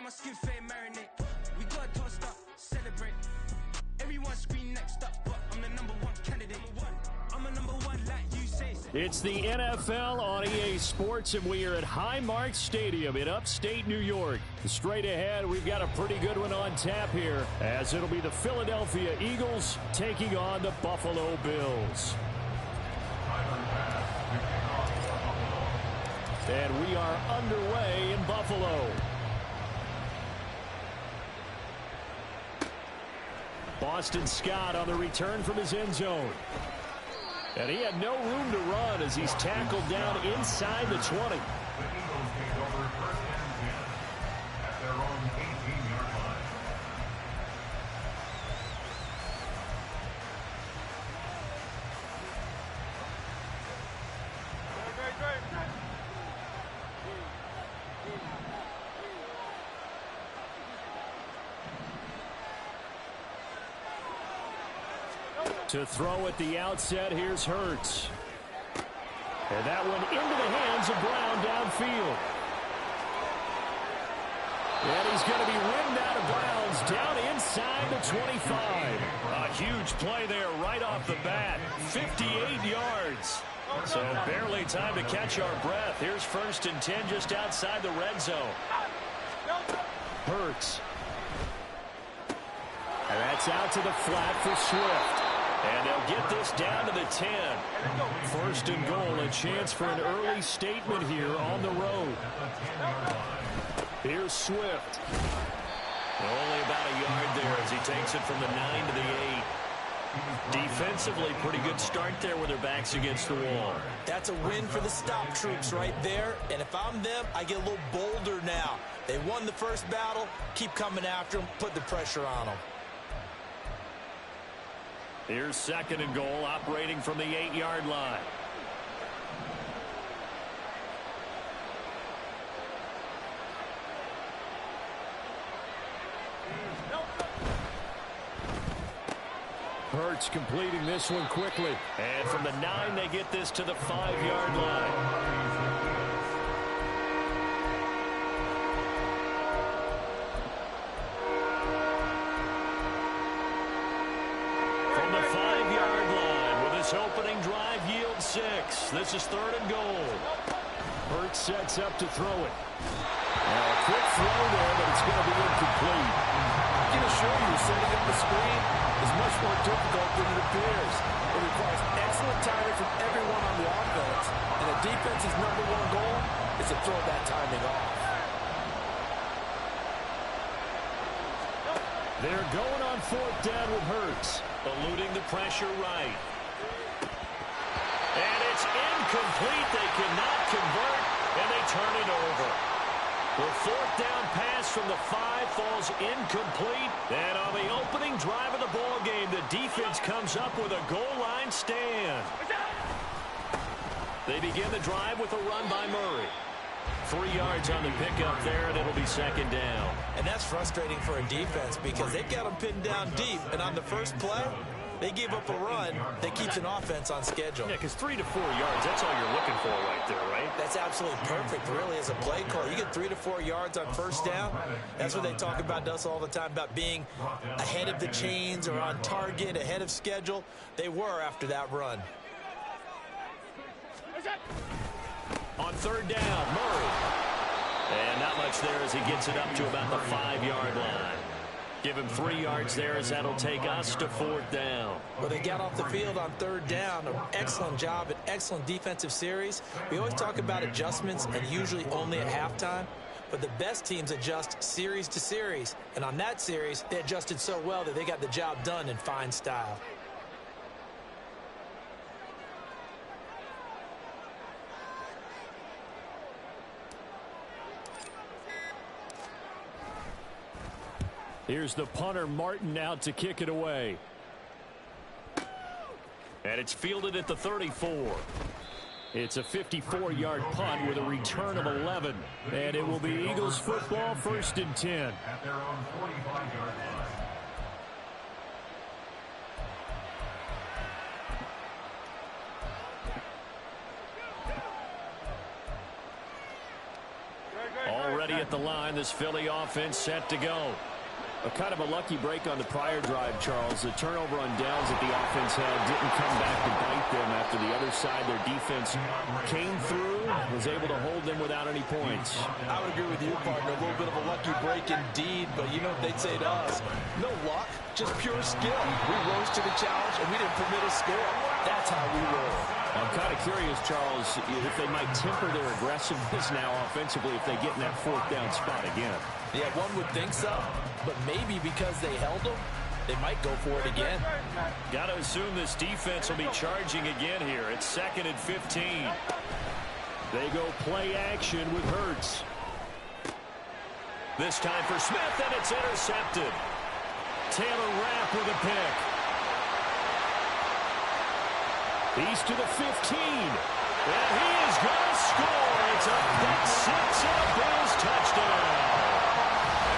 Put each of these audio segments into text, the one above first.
my skin fade marinate. We got tossed up, celebrate. Everyone scream next up, but I'm the #1 candidate. I'm a #1 like you say. It's the NFL on EA Sports, and we are at Highmark Stadium in upstate New York. Straight ahead, we've got a pretty good one on tap here, as it'll be the Philadelphia Eagles taking on the Buffalo Bills. And we are underway in Buffalo. Boston Scott on the return from his end zone. And he had no room to run as he's tackled down inside the 20. To throw at the outset, here's Hurts. And that one into the hands of Brown downfield. And he's going to be rimmed out of bounds down inside the 25. A huge play there right off the bat. 58 yards. So barely time to catch our breath. Here's 1st and 10 just outside the red zone. Hurts. And that's out to the flat for Swift. And they'll get this down to the 10. 1st and goal, a chance for an early statement here on the road. Here's Swift. Only about a yard there as he takes it from the 9 to the 8. Defensively, pretty good start there with their backs against the wall. That's a win for the stop troops right there. And if I'm them, I get a little bolder now. They won the first battle. Keep coming after them. Put the pressure on them. Here's 2nd and goal, operating from the 8-yard line. Hurts completing this one quickly. And from the 9, they get this to the 5-yard line. Opening drive yields 6. This is 3rd and goal. Hurts sets up to throw it. Now a quick throw there, but it's going to be incomplete. I can assure you, setting up the screen is much more difficult than it appears. It requires excellent timing from everyone on the offense, and the defense's #1 goal is to throw that timing off. They're going on 4th down with Hurts, eluding the pressure right. And it's incomplete. They cannot convert, and they turn it over. The 4th down pass from the 5 falls incomplete. And on the opening drive of the ball game, the defense comes up with a goal line stand. They begin the drive with a run by Murray. 3 yards on the pickup there, and it'll be 2nd down. And that's frustrating for a defense because they've got them pinned down deep. And on the first play, they gave up a run that keeps an offense on schedule. Yeah, because 3 to 4 yards, that's all you're looking for right there, right? That's absolutely perfect, really, as a play call. You get 3 to 4 yards on 1st down. That's what they talk about us all the time, about being ahead of the chains or on target, ahead of schedule. They were after that run. On 3rd down, Murray. And not much there as he gets it up to about the 5-yard line. Give him 3 yards there as that'll take us to 4th down. Well, they got off the field on 3rd down. An excellent job, an excellent defensive series. We always talk about adjustments and usually only at halftime. But the best teams adjust series to series. And on that series, they adjusted so well that they got the job done in fine style. Here's the punter, Martin, out to kick it away. And it's fielded at the 34. It's a 54-yard punt with a return of 11. And it will be Eagles football, 1st and 10. At their own 45-yard line. ready at the line. This Philly offense set to go. A kind of a lucky break on the prior drive, Charles. The turnover on downs that the offense had didn't come back to bite them after the other side. Their defense came through, was able to hold them without any points. I would agree with you, partner. A little bit of a lucky break indeed, but you know what they'd say to us? No luck, just pure skill. We rose to the challenge, and we didn't permit a score. That's how we roll. I'm kind of curious, Charles, if they might temper their aggressiveness now offensively if they get in that fourth down spot again. Yeah, one would think so, but maybe because they held them, they might go for it again. Got to assume this defense will be charging again here. It's 2nd and 15. They go play action with Hurts. This time for Smith, and it's intercepted. Taylor Rapp with a pick. He's to the 15. And he is going to score. It's a pick six and a Bills touchdown.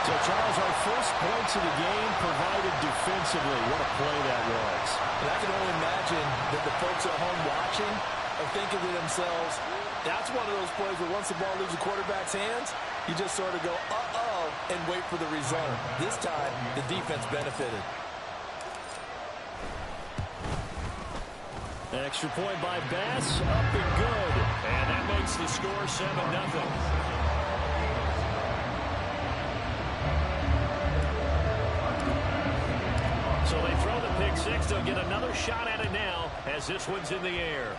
So, Charles, our first points of the game provided defensively. What a play that was. And I can only imagine that the folks at home watching are thinking to themselves, that's one of those plays where once the ball leaves the quarterback's hands, you just sort of go, uh-oh, and wait for the result. This time, the defense benefited. Extra point by Bass, up and good. And that makes the score 7-0. So they throw the pick six. They'll get another shot at it now as this one's in the air.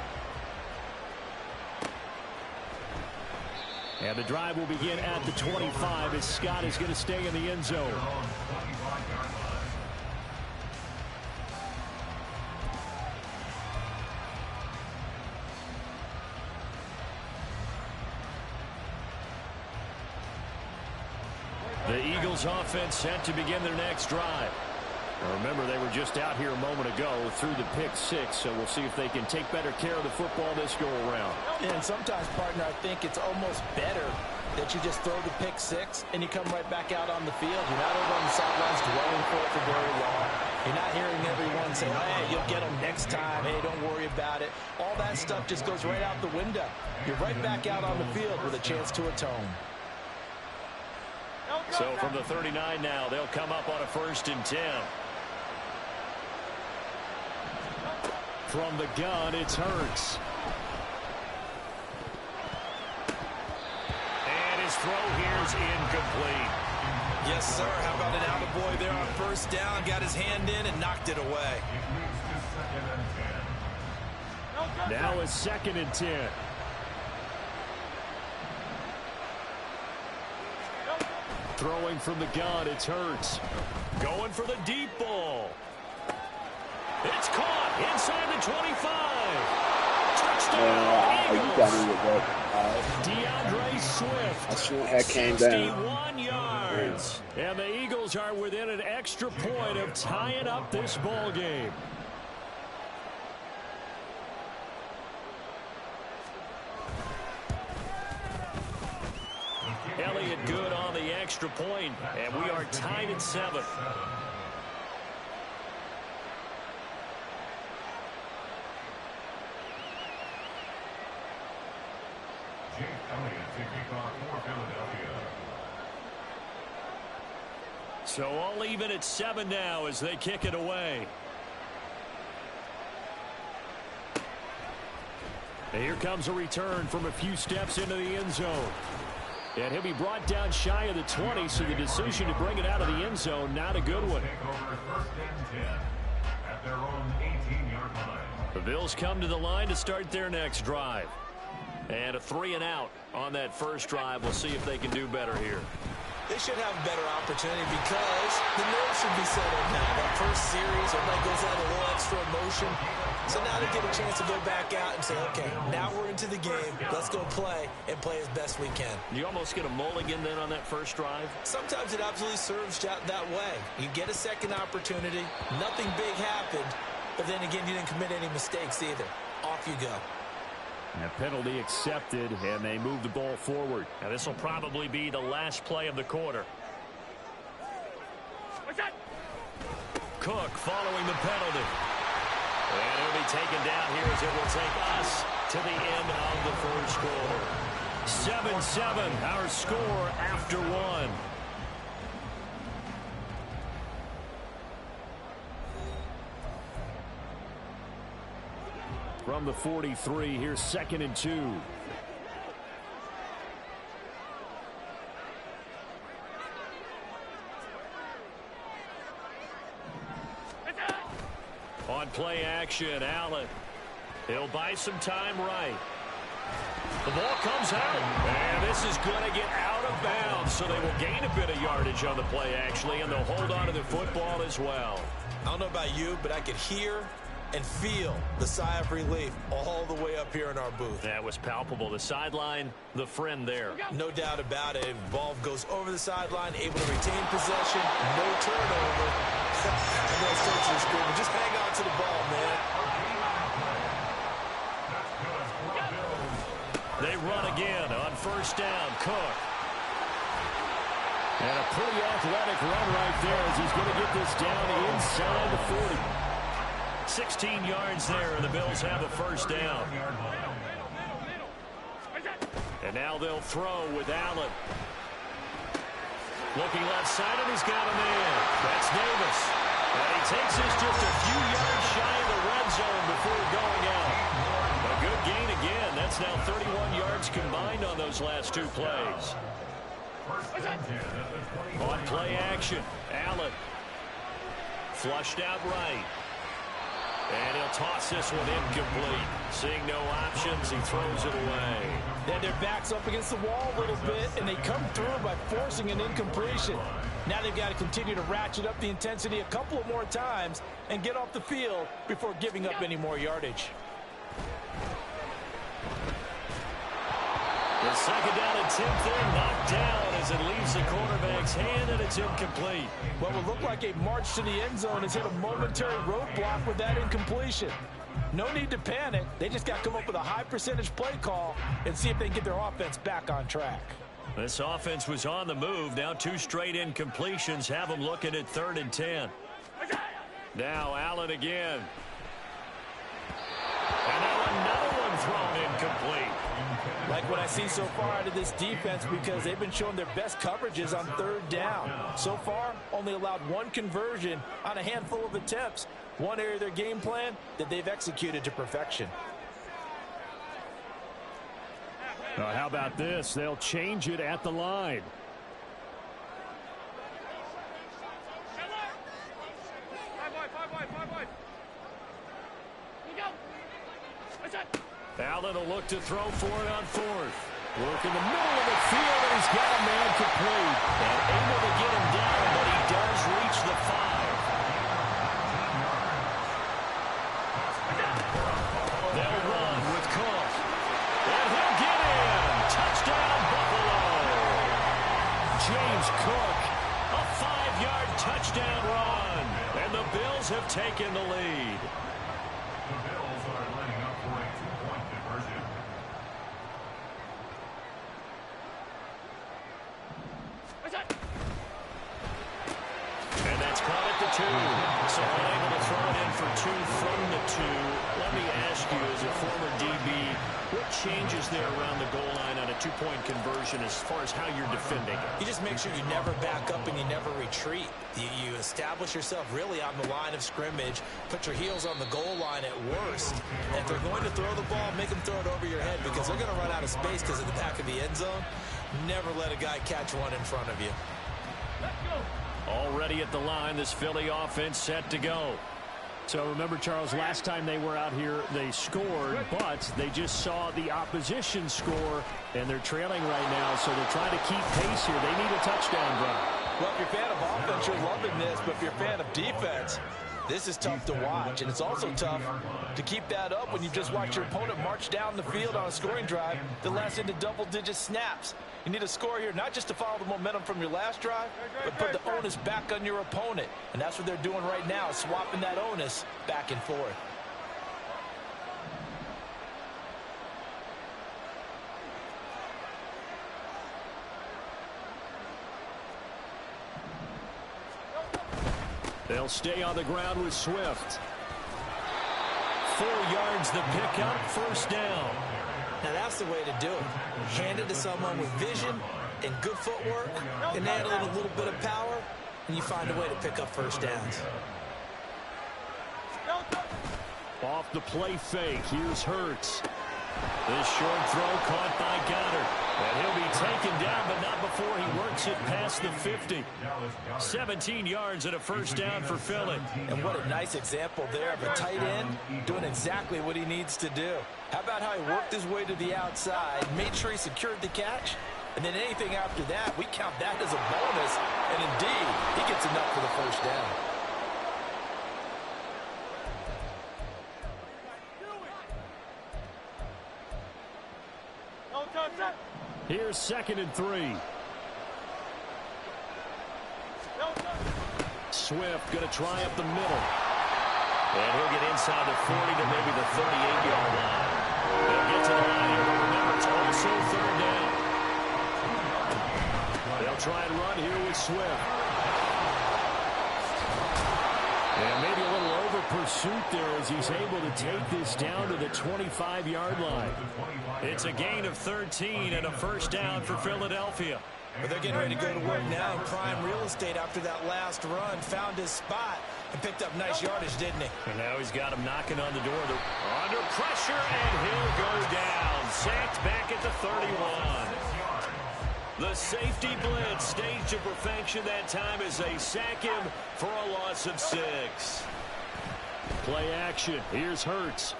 And the drive will begin at the 25 as Scott is going to stay in the end zone. The Eagles offense set to begin their next drive. Now remember, they were just out here a moment ago through the pick six, so we'll see if they can take better care of the football this go around. And sometimes, partner, I think it's almost better that you just throw the pick six and you come right back out on the field. You're not over on the sidelines dwelling for it for very long. You're not hearing everyone say, hey, you'll get them next time. Hey, don't worry about it. All that stuff just goes right out the window. You're right back out on the field with a chance to atone. So from the 39 now, they'll come up on a 1st and 10. From the gun, it's Hurts. And his throw here's incomplete. Yes, sir. How about an attaboy there on 1st down? Got his hand in and knocked it away. Now it's 2nd and 10. Throwing from the gun, it's Hurts. Going for the deep ball. It's caught inside the 25. Touchdown, Eagles. DeAndre Swift. That came down. 61 yards. And the Eagles are within an extra point of tying up this ball game. Elliott good on the extra point, and we are tied at 7. So all even at 7 now as they kick it away. And here comes a return from a few steps into the end zone. And he'll be brought down shy of the 20, so the decision to bring it out of the end zone, not a good one. The Bills come to the line to start their next drive. And a 3-and-out on that first drive. We'll see if they can do better here. They should have a better opportunity because the nerves should be settled now. That first series, everybody goes out a little extra emotion. So now they get a chance to go back out and say, okay, now we're into the game. Let's go play and play as best we can. You almost get a mulligan then on that first drive? Sometimes it absolutely serves that way. You get a second opportunity. Nothing big happened. But then again, you didn't commit any mistakes either. Off you go. And a penalty accepted, and they move the ball forward. Now this will probably be the last play of the quarter. Cook following the penalty. And it'll be taken down here as it will take us to the end of the first quarter. 7-7, our score after one. From the 43, here's 2nd and 2. On play action, Allen. He'll buy some time right. The ball comes out, and this is going to get out of bounds, so they will gain a bit of yardage on the play, actually, and they'll hold on to the football as well. I don't know about you, but I could hear and feel the sigh of relief all the way up here in our booth. That was palpable. The sideline, the friend there. No doubt about it. Ball goes over the sideline, able to retain possession, no turnover. And they'll search the screen. Just hang on to the ball, man. They run again on 1st down. Cook. And a pretty athletic run right there as he's going to get this down inside the 40. 16 yards there, and the Bills have a 1st down. And now they'll throw with Allen. Looking left side, and he's got a man. That's Davis. And he takes this just a few yards shy of the red zone before going out. A good gain again. That's now 31 yards combined on those last 2 plays. On play action, Allen. Flushed out right. And he'll toss this one incomplete. Seeing no options, he throws it away. Then their back's up against the wall a little bit, and they come through by forcing an incompletion. Now they've got to continue to ratchet up the intensity a couple of more times and get off the field before giving up any more yardage. The 2nd down and 10th there, knocked down as it leaves the quarterback's hand, and it's incomplete. What would look like a march to the end zone has hit a momentary roadblock with that incompletion. No need to panic. They just got to come up with a high percentage play call and see if they can get their offense back on track. This offense was on the move. Now 2 straight incompletions have them looking at 3rd and 10. Now Allen again. And now another one thrown incomplete. Like what I see so far out of this defense, because they've been showing their best coverages on 3rd down. So far, only allowed 1 conversion on a handful of attempts. One area of their game plan that they've executed to perfection. How about this? They'll change it at the line. Allen will look to throw for it on 4th. Work in the middle of the field, and he's got a man complete. And able to get him down, but he does reach the 5. They'll run with Cook. And he'll get in. Touchdown, Buffalo. James Cook, a 5-yard touchdown run. And the Bills have taken the lead. The Bills are lining up for a 2-point conversion. And that's caught at the 2. So unable to throw it in for 2 from the 2. Let me ask you, as a former DB, what changes there around the goal line on a 2-point conversion as far as how you're defending it? You just make sure you never back up and you never retreat. You establish yourself really on the line of scrimmage, put your heels on the goal line at worst. And if they're going to throw the ball, make them throw it over your head, because they're going to run out of space because of the back of the end zone. Never let a guy catch one in front of you. Already at the line, this Philly offense set to go. So remember, Charles, last time they were out here, they scored, but they just saw the opposition score, and they're trailing right now, so they're trying to keep pace here. They need a touchdown drive. Well, if you're a fan of offense, you're loving this, but if you're a fan of defense, this is tough to watch, and it's also tough to keep that up when you just watch your opponent march down the field on a scoring drive that lasts into double-digit snaps. You need a score here, not just to follow the momentum from your last drive, but put the onus back on your opponent. And that's what they're doing right now, swapping that onus back and forth. They'll stay on the ground with Swift. 4 yards the pickup, 1st down. Now that's the way to do it. Hand it to someone with vision and good footwork, and add a little bit of power, and you find a way to pick up first downs. Off the play fake, here's Hurts. This short throw caught by Goddard. And he'll be taken down, but not before he works it past the 50. 17 yards and a first down for Philly. And what a nice example there of a tight end doing exactly what he needs to do. How about how he worked his way to the outside, made sure he secured the catch, and then anything after that, we count that as a bonus. And indeed, he gets enough for the first down. Here's 2nd and 3. Swift going to try up the middle. And he'll get inside the 40 to maybe the 38-yard line. They'll get to the line here, but remember, it's also 3rd down. They'll try and run here with Swift. And maybe a little over pursuit there as he's able to take this down to the 25-yard line. It's a gain of 13 and a first down for Philadelphia. But they're getting ready to go to work now in prime real estate after that last run. Found his spot and picked up nice yardage, didn't he? And now he's got him knocking on the door. Under pressure, and he'll go down. Sacked back at the 31. The safety blitz staged to perfection that time as they sack him for a loss of 6. Play action. Here's Hurts.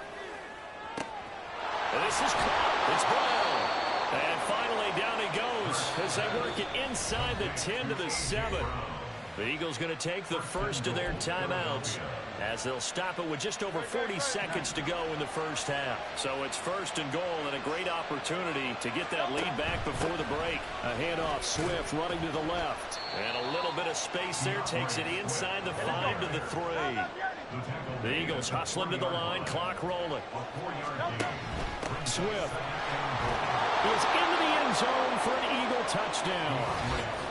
And this is caught. It's Brown. And finally down he goes as they work it inside the 10 to the 7. The Eagles going to take the first of their timeouts as they'll stop it with just over 40 seconds to go in the first half. So it's 1st and goal and a great opportunity to get that lead back before the break. A handoff, Swift running to the left. And a little bit of space there takes it inside the 5 to the 3. The Eagles hustling to the line, clock rolling. Swift is into the end zone for an Eagle touchdown.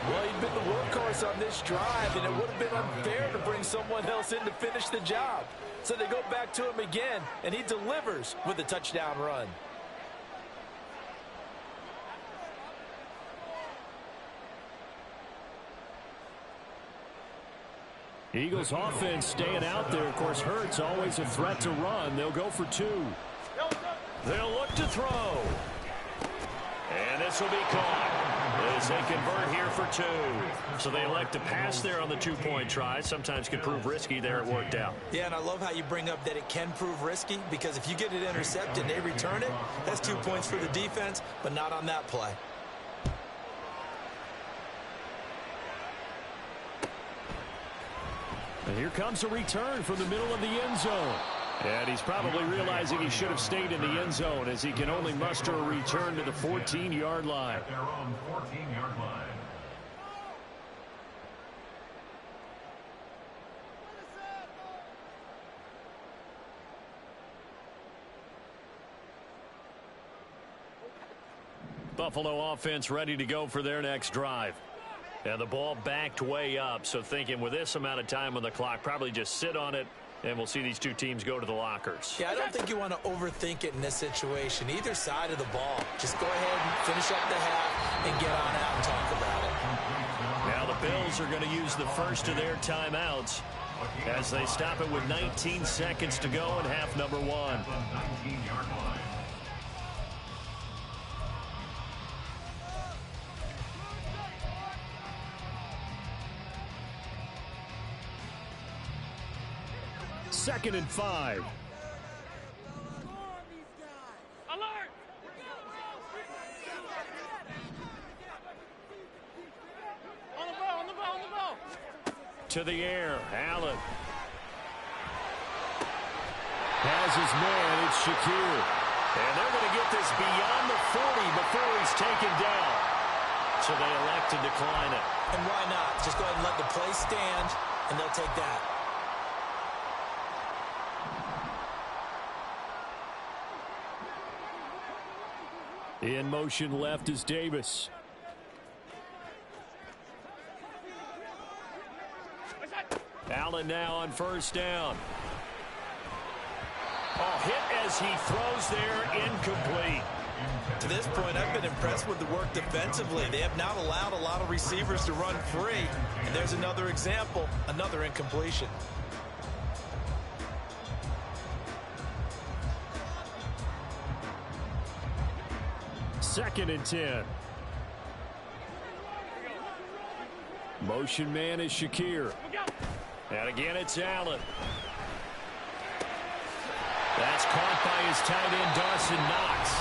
Well, he'd been the workhorse on this drive, and it would have been unfair to bring someone else in to finish the job. So they go back to him again, and he delivers with a touchdown run. Eagles offense staying out there. Of course, Hurts always a threat to run. They'll go for 2. They'll look to throw. And this will be caught as they convert here for 2. So they elect to pass there on the 2-point try. Sometimes can prove risky. There it worked out. Yeah, and I love how you bring up that it can prove risky, because if you get it intercepted and they return it, that's 2 points for the defense, but not on that play. And here comes a return from the middle of the end zone. And he's probably realizing he should have stayed in the end zone as he can only muster a return to the 14-yard line. Their own 14-yard line. Buffalo offense ready to go for their next drive. And the ball backed way up, so thinking with this amount of time on the clock, probably just sit on it, and we'll see these two teams go to the lockers. Yeah, I don't think you want to overthink it in this situation. Either side of the ball. Just go ahead and finish up the half and get on out and talk about it. Now the Bills are going to use the first of their timeouts as they stop it with 19 seconds to go in half number 1. 19-yard line. Second and 5. Alert! On the ball. To the air, Allen. Has his man, it's Shakir. And they're going to get this beyond the 40 before he's taken down. So they elect to decline it. And why not? Just go ahead and let the play stand, and they'll take that. In motion left is Davis. Allen now on first down. Oh, hit as he throws there, incomplete. To this point, I've been impressed with the work defensively. They have not allowed a lot of receivers to run free. And there's another example, another incompletion. Second and 10. Motion man is Shakir. And again, it's Allen. That's caught by his tight end, Dawson Knox.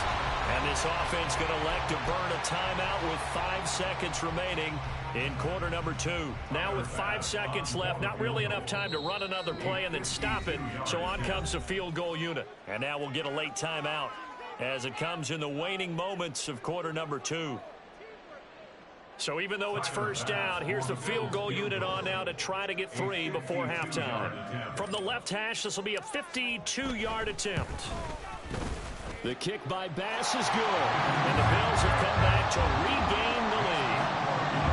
And this offense going to elect to burn a timeout with 5 seconds remaining in quarter number 2. Now with 5 seconds left, not really enough time to run another play and then stop it. So on comes the field goal unit. And now we'll get a late timeout as it comes in the waning moments of quarter number 2. So even though it's first down, here's the field goal unit on now to try to get 3 before halftime. From the left hash, this will be a 52-yard attempt. The kick by Bass is good, and the Bills have come back to regain the lead.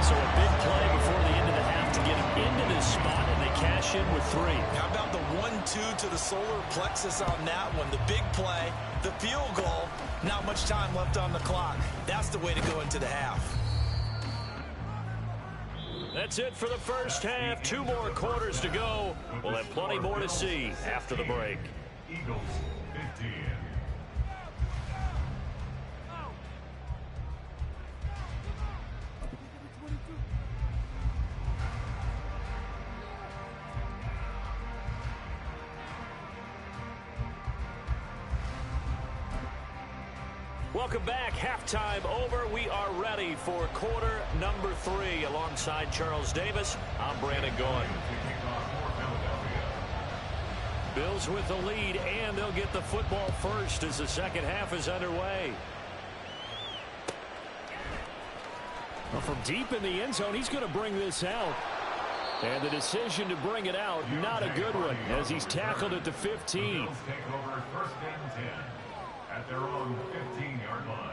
So a big play before the end of the half to get them into this spot, and they cash in with 3. How about the 1-2 to the solar plexus on that one? The big play, the field goal, not much time left on the clock. That's the way to go into the half. That's it for the first half. 2 more quarters to go. We'll have plenty more to see after the break. Eagles 15. Welcome back. Halftime over. We are ready for quarter number 3. Alongside Charles Davis, I'm Brandon Gaughan. Bills with the lead, and they'll get the football first as the second half is underway. Well, from deep in the end zone, he's going to bring this out. And the decision to bring it out, not a good one, as he's tackled at the 15. Bills take over first and 10 at their own 15-yard line.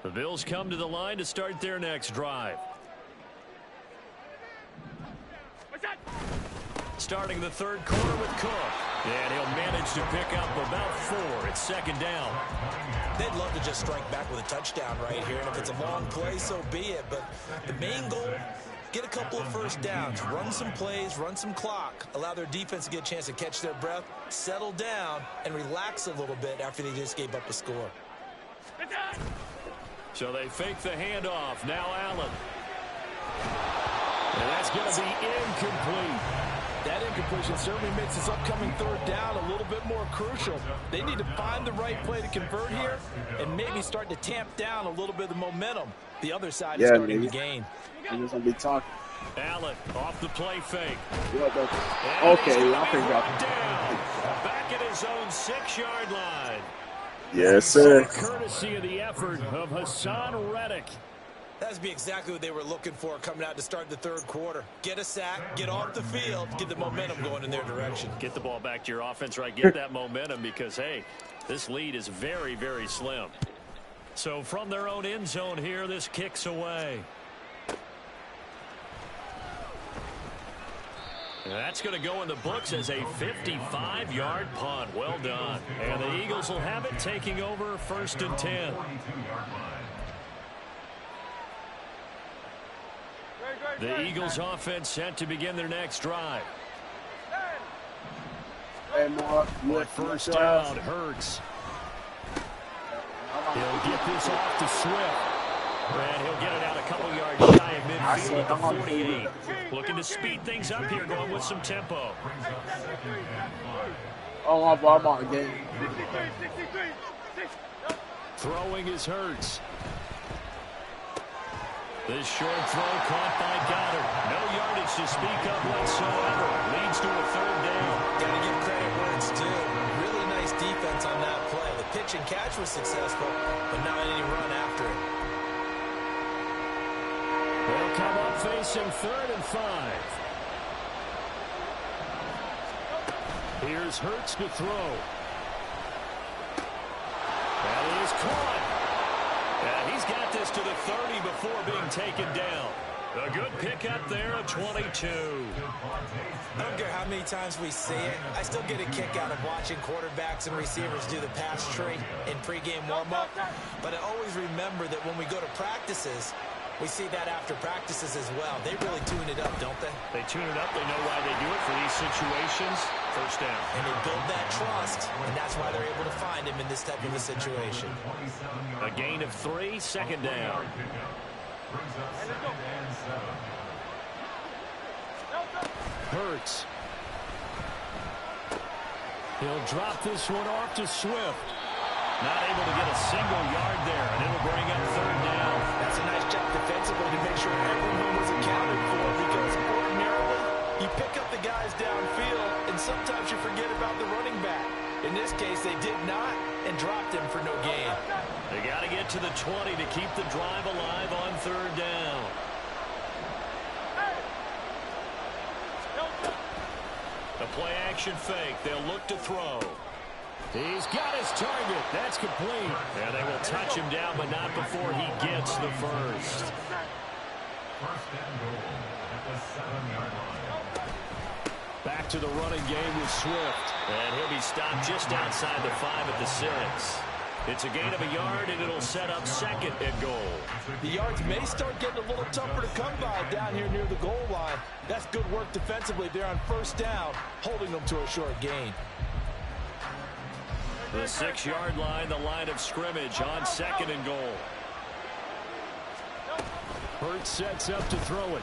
The Bills come to the line to start their next drive. Starting the third quarter with Cook. And he'll manage to pick up about 4. It's second down. They'd love to just strike back with a touchdown right here. And if it's a long play, so be it. But the main goal, get a couple of first downs, run some plays, run some clock, allow their defense to get a chance to catch their breath, settle down, and relax a little bit after they just gave up a score. So they fake the handoff. Now Allen. And that's going to be incomplete. That incompletion certainly makes this upcoming third down a little bit more crucial. They need to find the right play to convert here and maybe start to tamp down a little bit of the momentum the other side is starting to gain. I'm just going to be talking. Allen off the play fake. Okay, I'll pick up. Back at his own 6-yard line. Yes, sir. Courtesy of the effort of Hassan Reddick. That'd be exactly what they were looking for coming out to start the third quarter. Get a sack, get off the field, get the momentum going in their direction. Get the ball back to your offense, right? Get that momentum because, hey, this lead is very, very slim. So from their own end zone here, this kicks away. And that's going to go in the books as a 55-yard punt. Well done. And the Eagles will have it, taking over first and 10. The Eagles offense set to begin their next drive. On first down, Hurts. He'll get this off to Swift. And he'll get it out a couple yards shy of midfield at the 48. Looking to speed things up here, going with some tempo. Oh, I'm on again. Throwing is Hurts. This short throw caught by Goddard. No yardage to speak of whatsoever. Leads to a third down. Got to give credit where it's due. Really nice defense on that play. The pitch and catch was successful, but not any run after it. They'll come up facing 3rd and 5. Here's Hurts to throw. That is caught. And he's got this to the 30 before being taken down. A good pickup there of 22. I don't care how many times we see it. I still get a kick out of watching quarterbacks and receivers do the pass tree in pregame warm-up. But I always remember that when we go to practices, we see that after practices as well. They really tune it up, don't they? They tune it up. They know why they do it for these situations. First down. And they build that trust, and that's why they're able to find him in this type of a situation. A gain of 3, second down. Hurts. He'll drop this one off to Swift. Not able to get a single yard there, and it'll bring up third down. That's a nice job defensively to make sure everyone was accounted for, because ordinarily you pick up the guys downfield, and sometimes you forget about the running back. In this case, they did not, and dropped him for no gain. They got to get to the 20 to keep the drive alive on third down. The play-action fake. They'll look to throw. He's got his target. That's complete. And they will touch him down, but not before he gets the first. First and goal at the 7-yard line. Back to the running game with Swift. And he'll be stopped just outside the 5 at the 6. It's a gain of a yard, and it'll set up second and goal. The yards may start getting a little tougher to come by down here near the goal line. That's good work defensively there on first down, holding them to a short gain. The 6-yard line, the line of scrimmage on second and goal. Hurts sets up to throw it.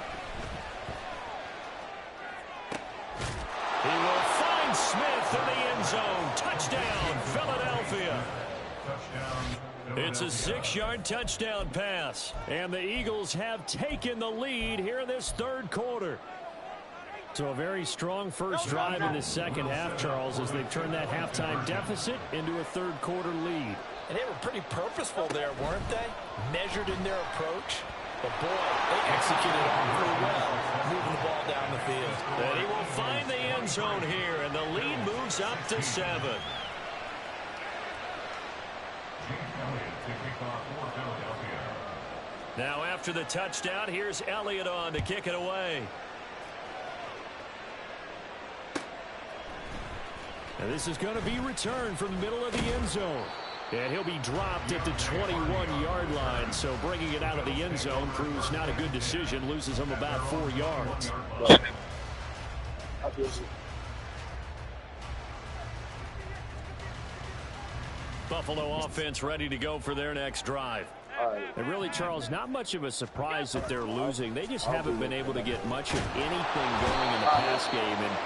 He will find Smith in the end zone. Touchdown, Philadelphia. It's a 6-yard touchdown pass. And the Eagles have taken the lead here in this third quarter. So a very strong first drive in the second half, Charles, as they've turned that halftime deficit into a third quarter lead. And they were pretty purposeful there, weren't they? Measured in their approach. But boy, they executed on pretty well, moving the ball down the field. And he will find the end zone here, and the lead moves up to 7. Now after the touchdown, here's Elliott on to kick it away. And this is going to be returned from the middle of the end zone. And he'll be dropped at the 21-yard line. So bringing it out of the end zone proves not a good decision. Loses him about 4 yards. Buffalo offense ready to go for their next drive. And really, Charles, not much of a surprise that they're losing. They just haven't been able to get much of anything going in the pass game. And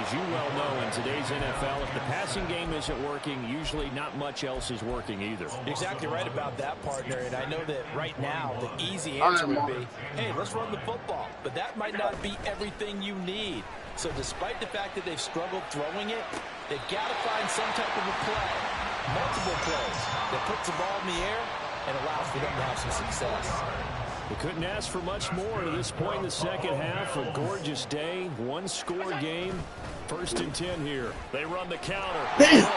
as you well know, in today's NFL, if the passing game isn't working, usually not much else is working either. You're exactly right about that, partner. And I know that right now the easy answer would be, hey, let's run the football. But that might not be everything you need. So despite the fact that they've struggled throwing it, they've got to find some type of a play, multiple plays, that puts the ball in the air and allows for them to have some success. We couldn't ask for much more at this point in the second half. A gorgeous day, one-score game. First and 10 here. They run the counter. Damn!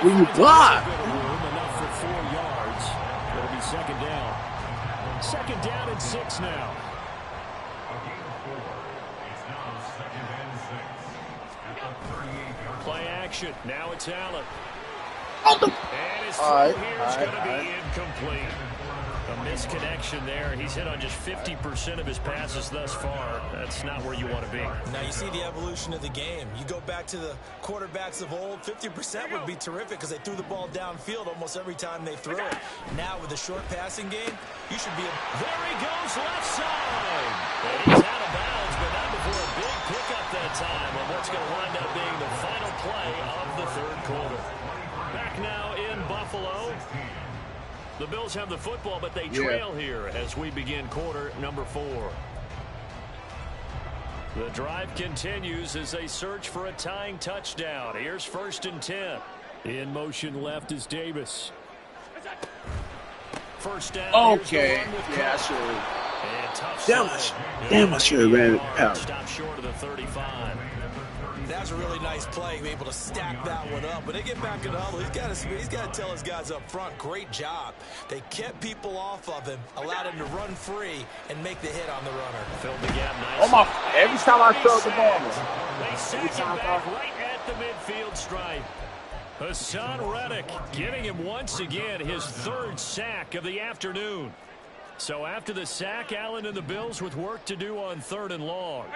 When you block. Enough for 4 yards. It'll be second down. Second down and 6 now. Play action. Now it's Allen. And his All throw here is going to be incomplete. A misconnection there. He's hit on just 50% of his passes thus far. That's not where you want to be. Now you see the evolution of the game. You go back to the quarterbacks of old, 50% would be terrific because they threw the ball downfield almost every time they threw it. Now with the short passing game, you should be There he goes, left side. And he's out of bounds, but not before a big pickup that time on what's going to wind up being the final play of the third quarter. Back now in Buffalo. The Bills have the football, but they trail here as we begin quarter number 4. The drive continues as they search for a tying touchdown. Here's first and 10. In motion left is Davis. First down. Okay. Yeah, I should. Damn, I should have ran it out. Stop short of the 35. That's a really nice play, able to stack that one up. When they get back in the huddle, he's got to tell his guys up front, great job. They kept people off of him, allowed him to run free, and make the hit on the runner. Filled the gap nicely. Oh my! Every time I throw the ball, they sack him back right at the midfield stripe. Hassan Reddick giving him once again his 3rd sack of the afternoon. So after the sack, Allen and the Bills with work to do on 3rd and long.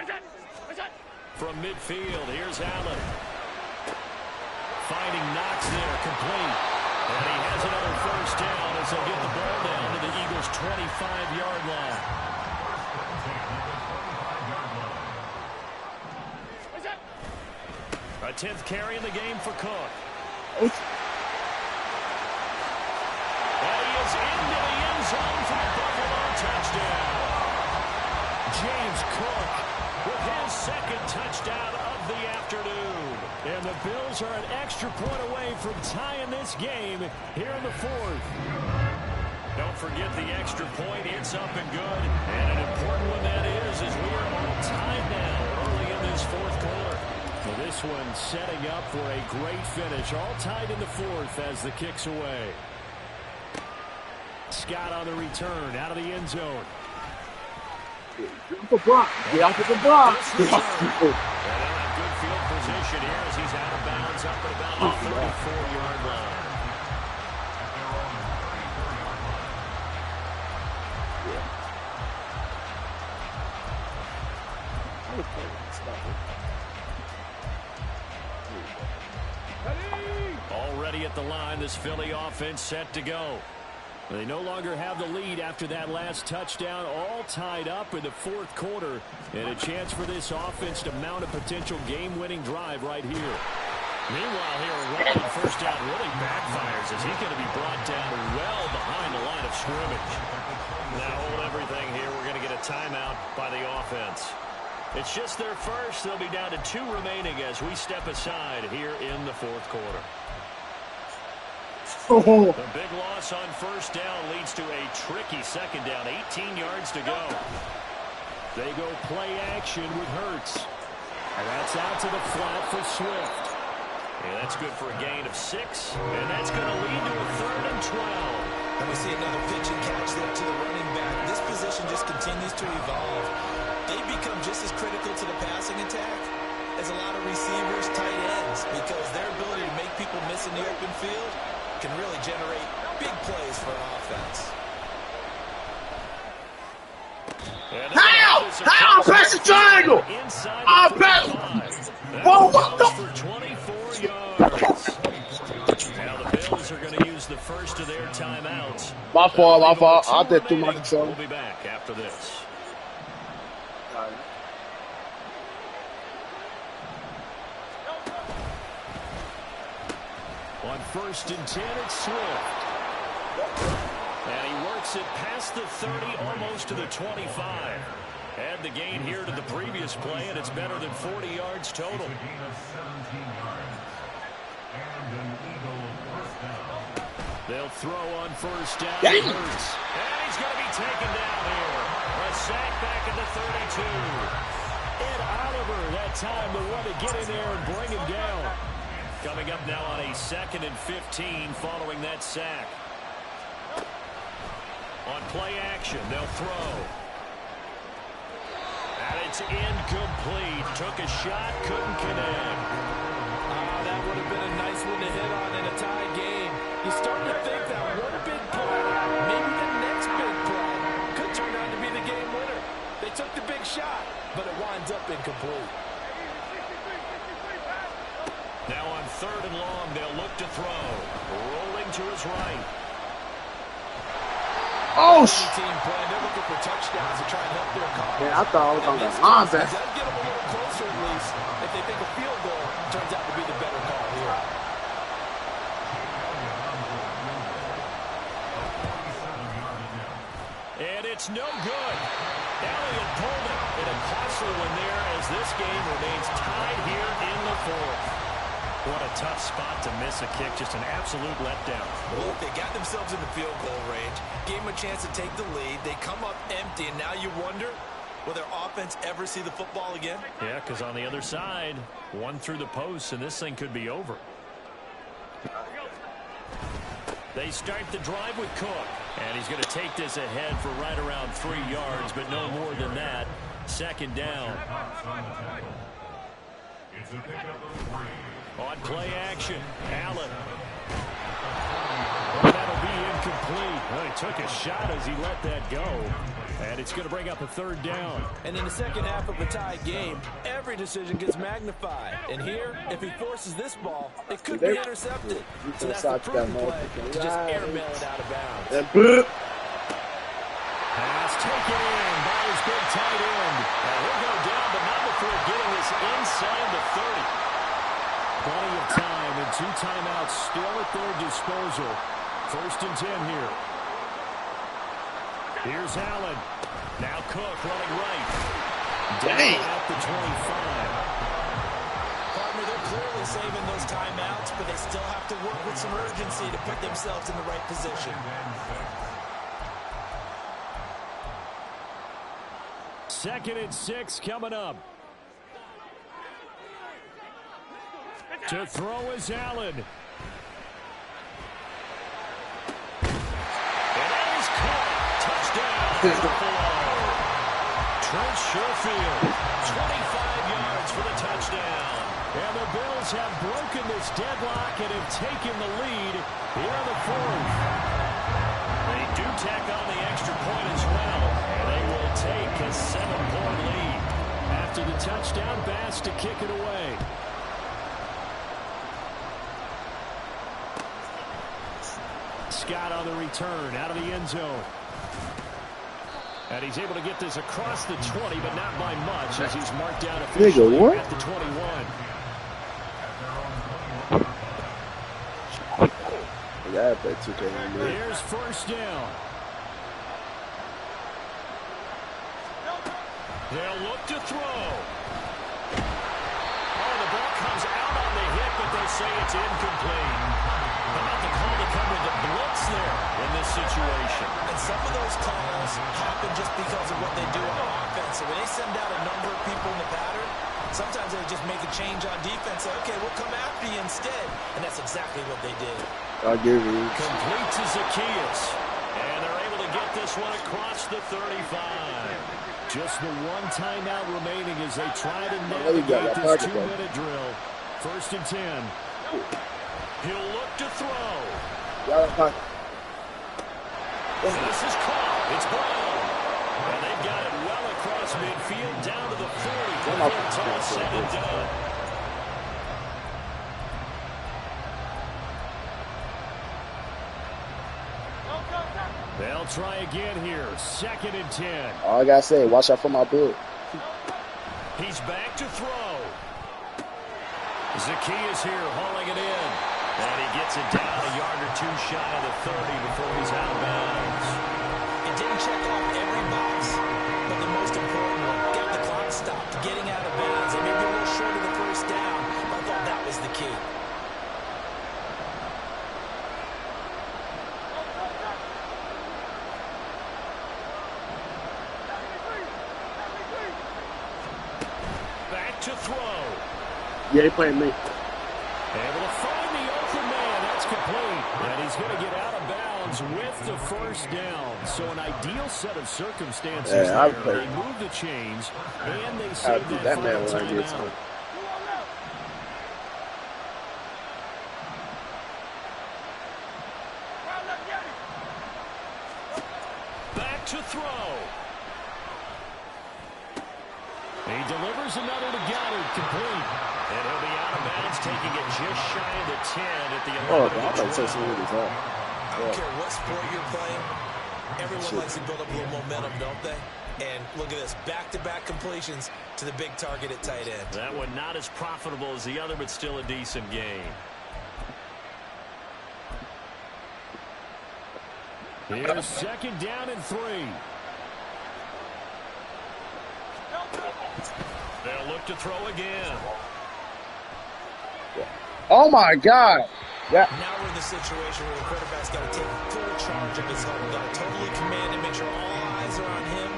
From midfield, here's Allen. Finding Knox there, complete. And he has another 1st down as they'll get the ball down to the Eagles' 25-yard line. A 10th carry in the game for Cook. And he is into the end zone for a Buffalo touchdown. James Cook with his 2nd touchdown of the afternoon. And the Bills are an extra point away from tying this game here in the 4th. Don't forget the extra point. It's up and good. And an important one that is as we are all tied now early in this 4th quarter. Well, this one setting up for a great finish. All tied in the 4th as the kick's away. Scott on the return out of the end zone. Get off the block. Get off the block. And they'll have good field position here as he's out of bounds up at about the 34-yard line. Already at the line, this Philly offense set to go. They no longer have the lead after that last touchdown, all tied up in the 4th quarter, and a chance for this offense to mount a potential game-winning drive right here. Meanwhile, here, a run on 1st down really backfires as he's going to be brought down well behind the line of scrimmage. Now, hold everything here. We're going to get a timeout by the offense. It's just their 1st. They'll be down to 2 remaining as we step aside here in the 4th quarter. Oh. The big loss on 1st down leads to a tricky 2nd down. 18 yards to go. They go play action with Hurts. And that's out to the flat for Swift. And that's good for a gain of 6. And that's going to lead to a 3rd and 12. And we see another pitch and catch there to the running back. This position just continues to evolve. They become just as critical to the passing attack as a lot of receivers, tight ends, because their ability to make people miss in the open field can really generate big plays for an offense. How? Pass the triangle! I'll pass! Whoa, what the? For 24 yards. Now the Bills are going to use the 1st of their timeouts. My fault. I did too much. We'll be back after this. On 1st and 10, it's Swift. And he works it past the 30, almost to the 25. Add the gain here to the previous play, and it's better than 40 yards total. They'll throw on 1st down. And he's going to be taken down here. A sack back at the 32. Ed Oliver, that time, the one to get in there and bring him down. Coming up now on a 2nd and 15 following that sack. On play action, they'll throw. And it's incomplete. Took a shot, couldn't connect. That would have been a nice one to hit on in a tie game. You start to think that one big play, maybe the next big play, could turn out to be the game winner. They took the big shot, but it winds up incomplete. Now on 3rd and long, they'll look to throw. Rolling to his right. Oh, team play. They're looking for touchdowns to try and help their cause. yeah, I thought I was on the line back. That'll get them a little closer at least. If they think a field goal turns out to be the better call here. And it's no good. Elliott pulled it. And a costly one there as this game remains tied here in the 4th. What a tough spot to miss a kick. Just an absolute letdown. Look, they got themselves in the field goal range. Gave them a chance to take the lead. They come up empty, and now you wonder, Will their offense ever see the football again? Yeah, because on the other side, one through the post, and this thing could be over. They start the drive with Cook. And he's going to take this ahead for right around 3 yards, but no more than that. Second down. It's a pickup of 3. On play action, Allen. Well, that'll be incomplete. Well, he took a shot as he let that go. And it's going to bring up a 3rd down. And in the second half of a tied game, every decision gets magnified. And here, if he forces this ball, it could be intercepted. So that's the prudent play to just airmail it out of bounds. Pass taken in by his big tight end. And he'll go down, but not before getting this inside the 30. Plenty of time and 2 timeouts still at their disposal. 1st and 10 here. Here's Allen. Now Cook running right. Down at the 25. Partner, they're clearly saving those timeouts, but they still have to work with some urgency to put themselves in the right position. 2nd and 6 coming up. To throw is Allen. And that is caught. Touchdown. Trent Sherfield, 25 yards for the touchdown. And the Bills have broken this deadlock and have taken the lead here in the 4th. They do tack on the extra point as well, and they will take a 7-point lead after the touchdown pass to kick it away. Scott on the return out of the end zone. And he's able to get this across the 20, but not by much as he's marked down officially at the 21. Here's 1st down. They'll look to throw. Oh, the ball comes out on the hit, but they say it's incomplete. How about the call to come with the blitz there in this situation? And some of those calls happen just because of what they do on offense. So when they send out a number of people in the pattern, sometimes they just make a change on defense. Say, okay, we'll come after you instead. And that's exactly what they did. I'll give you. Complete to Zacchaeus. And they're able to get this one across the 35. Just the 1 timeout remaining as they try to navigate this 2-minute drill. 1st and 10. He'll look to throw. This is caught. It's Brown. And they've got it well across midfield down to the 40. Until said and done. They'll try again here. 2nd and 10. All I gotta say, watch out for my book. He's back to throw. Zacchaeus here hauling it in. And he gets it down a yard or 2 shy of the 30 before he's out of bounds. It didn't check off every box, but the most important one, got the clock stopped, getting out of bounds. They may be a little short of the 1st down, but I thought that was the key. Back to throw. Yeah, he playing me. Able to find the open man. That's complete. And he's going to get out of bounds with the 1st down. So an ideal set of circumstances there. They move the chains, and they save that final timeout. Back to throw. He delivers another to Goddard, complete. And he'll be out of bounds, taking it just shy of the 10 at the 11. I don't care what sport you're playing. Everyone likes to build up a little momentum, don't they? And look at this, back-to-back completions to the big target at tight end. That one not as profitable as the other, but still a decent game. Here's 2nd down and 3. They'll look to throw again. Oh, my God. Yeah. Now we're in the situation where the quarterback's got to take full charge of his home. Got to totally command and make sure all eyes are on him,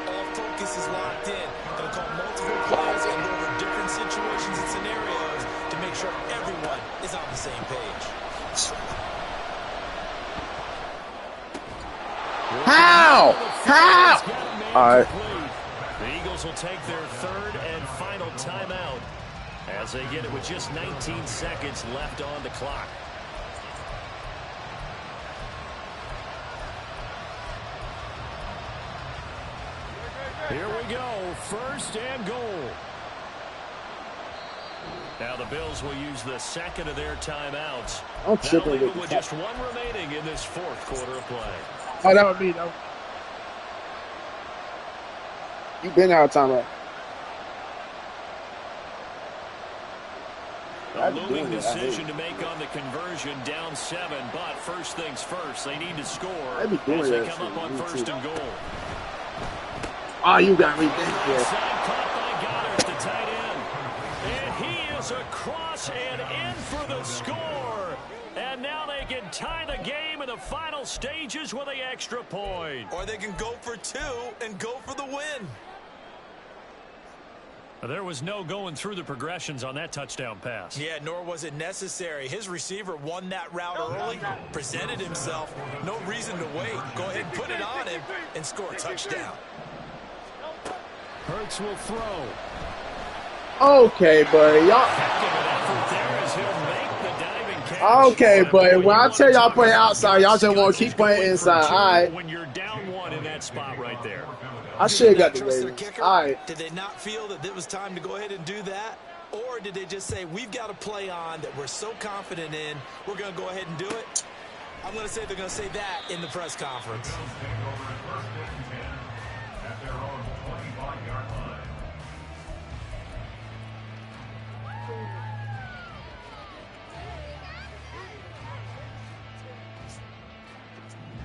all focus is locked in. Going to call multiple plays and go over different situations and scenarios to make sure everyone is on the same page. How? All right. The Eagles will take their third and final timeout as they get it with just 19 seconds left on the clock. Here we go, first and goal. Now the Bills will use the second of their timeouts. That'll leave it with just one remaining in this fourth quarter of play. Oh, that would be though. You've been out of timeout. A looming decision to make on the conversion, down 7, but first things first, they need to score as they come up on first and goal. Oh, you got me. Thank you. Inside, caught by Goddard, the tight end. And he is across and in for the score. And now they can tie the game in the final stages with the extra point. Or they can go for 2 and go for the win. There was no going through the progressions on that touchdown pass. Yeah, nor was it necessary. His receiver won that route early, presented himself. No reason to wait. Go ahead and put it on him and score a touchdown. Hurts will throw. Okay, buddy. Y'all. Okay, buddy. When I tell y'all play outside, y'all just want to keep playing inside. All right. When you're down 1 in that spot right there. I should have got the Ravens. All right. Did they not feel that it was time to go ahead and do that? Or did they just say, we've got a play on that we're so confident in, we're going to go ahead and do it? I'm going to say they're going to say that in the press conference.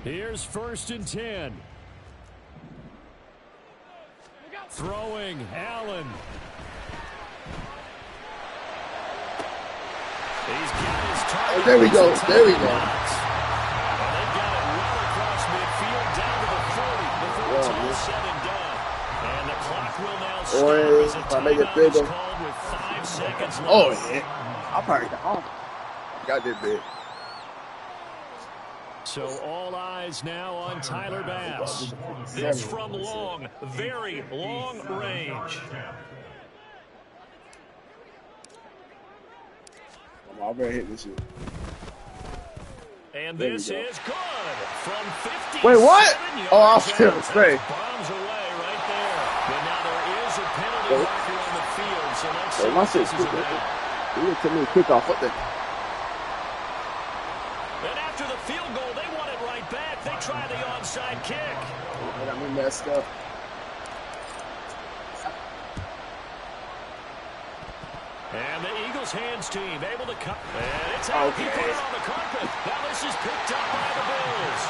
Here's first and 10. Throwing, Allen. He's got his target. Oh, there we go. There we go. And they've got it well across midfield down to the 40 before it's all said and done. And the clock will now start as a timeout is called with 5 seconds left. Oh, yeah. I probably got this big. So all eyes now on Tyler Bass. This from long, very long range. I'm already hit this shit. And this is good from 50. Wait, what? Oh, I was going to say. Bombs away right there. But now there is a penalty marker on the field. So let's see what this is about. He didn't tell me to kick off. What the? And after the field goal, they want it right back. They try the onside kick. I got me messed up. And the Eagles hands team able to cut. And it's out. He put it on the carpet. Now this is picked up by the Bills.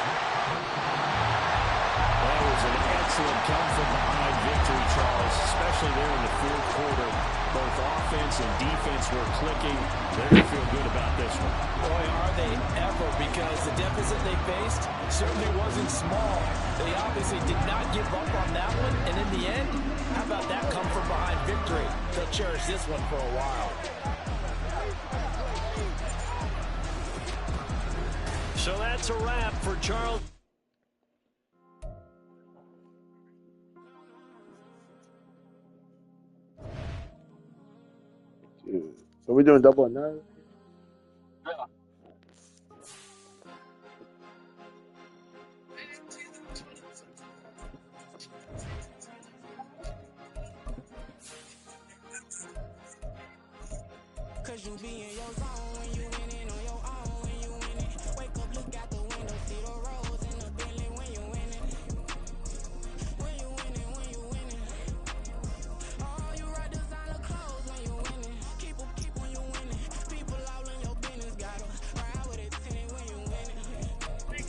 That was an excellent come from behind victory, Charles, especially there in the fourth quarter. Both offense and defense were clicking. They're going to feel good about this one. Boy, are they ever, because the deficit they faced certainly wasn't small. They obviously did not give up on that one, and in the end, how about that come from behind victory? They'll cherish this one for a while. So that's a wrap for Charles. So we're doing double or none? Cause you be in your zone when you winning on your own. When you winning, wake up, look out the window, see the rose in the Bentley when you winning. When you winning, when you winning. Oh, you ride designer clothes when you winning. Keep when you winning. People all in your business, gotta ride with it tinted when you winning. When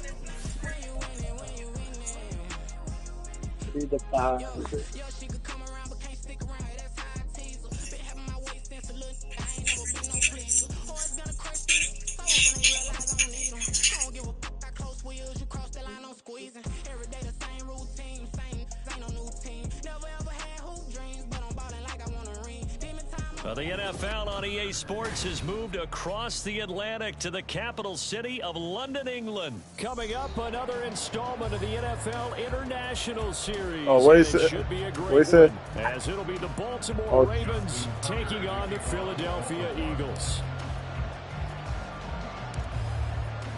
you winning, when you winning. Be the five. Yo, she could come around but can't stick around. That's how I tease her. Been having my waist dance a little. I ain't never been no pleaser. Always gonna crush these souls when they realize I don't need them. I don't give a fuck. Got close wheels. You cross the line, I'm squeezing. Every day the same routine. Same, ain't no new team. Well, the NFL on EA Sports has moved across the Atlantic to the capital city of London, England. Coming up, another installment of the NFL International Series. Oh, what is it? It should be a great what is it? one, as it'll be the Baltimore Ravens taking on the Philadelphia Eagles.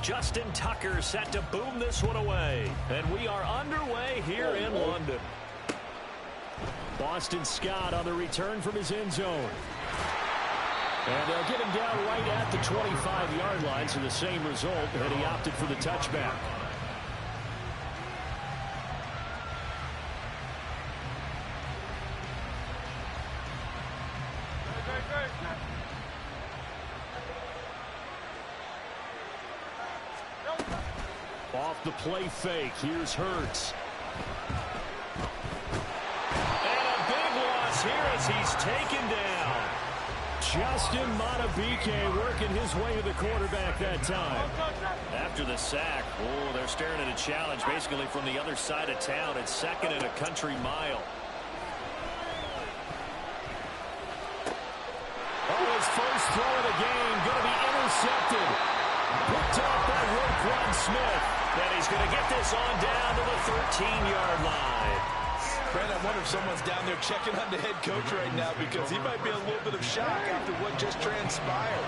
Justin Tucker set to boom this one away. And we are underway here in London. Boston Scott on the return from his end zone. And they'll get him down right at the 25-yard line, so the same result, and he opted for the touchback. Off the play fake, here's Hurts. Here as he's taken down. Justin Madubuike working his way to the quarterback that time. After the sack, they're staring at a challenge basically from the other side of town. It's second and a country mile. His first throw of the game going to be intercepted. Picked off by Roquan Smith. And he's going to get this on down to the 13-yard line. Brent, I wonder if someone's down there checking on the head coach right now, because he might be in a little bit of shock after what just transpired.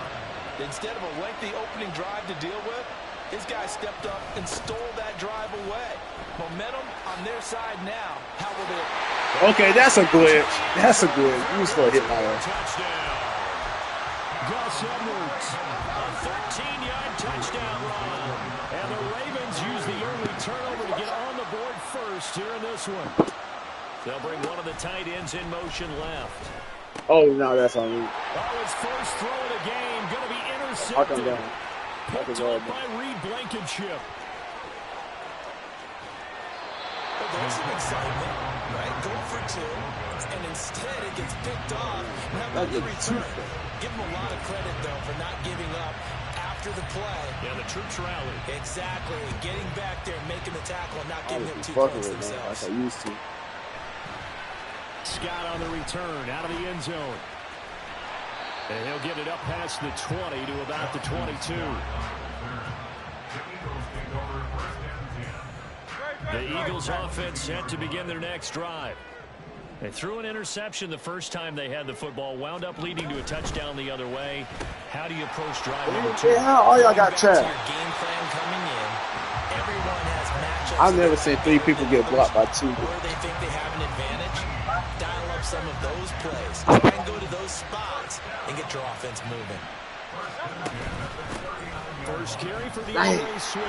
Instead of a lengthy opening drive to deal with, his guy stepped up and stole that drive away. Momentum on their side now. How will they... Okay, that's a glitch. That's a glitch. You still hit my ass. Touchdown. Gus Edwards. A 13-yard touchdown run. And the Ravens use the early turnover to get on the board first here in this one. They'll bring one of the tight ends in motion left. Oh, no, that's on me. His first throw of the game going to be intercepted. I'll come down. Picked up by Reed Blankenship. But there's some excitement, right? Go for two, and instead it gets picked off. Now the return. Give him a lot of credit, though, for not giving up after the play. Yeah, the troops rallied. Exactly. Getting back there, making the tackle, and not getting him too close themselves. Like I used to. Scott on the return, out of the end zone. And he'll get it up past the 20 to about the 22. The Eagles offense set to begin their next drive. They threw an interception the first time they had the football, wound up leading to a touchdown the other way. How do you approach drive number 2? Yeah, all y'all got chat. Game plan coming in. Everyone has matchups. I've never seen 3 people get blocked by 2. Where they think they have an advantage, dial up some of those plays. Try and go to those spots and get your offense moving. First carry for the Andre Swift.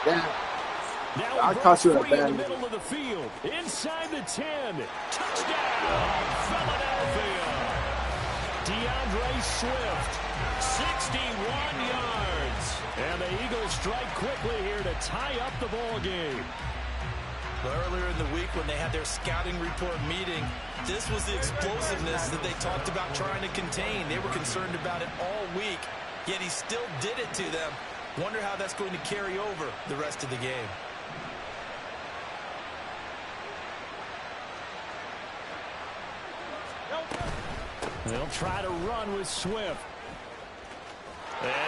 Yeah. Now I caught you at a in the middle of the field, inside the 10. Touchdown, Philadelphia. DeAndre Swift, 61 yards. And the Eagles strike quickly here to tie up the ball game. Earlier in the week when they had their scouting report meeting, this was the explosiveness that they talked about trying to contain. They were concerned about it all week, yet he still did it to them. Wonder how that's going to carry over the rest of the game. They'll try to run with Swift.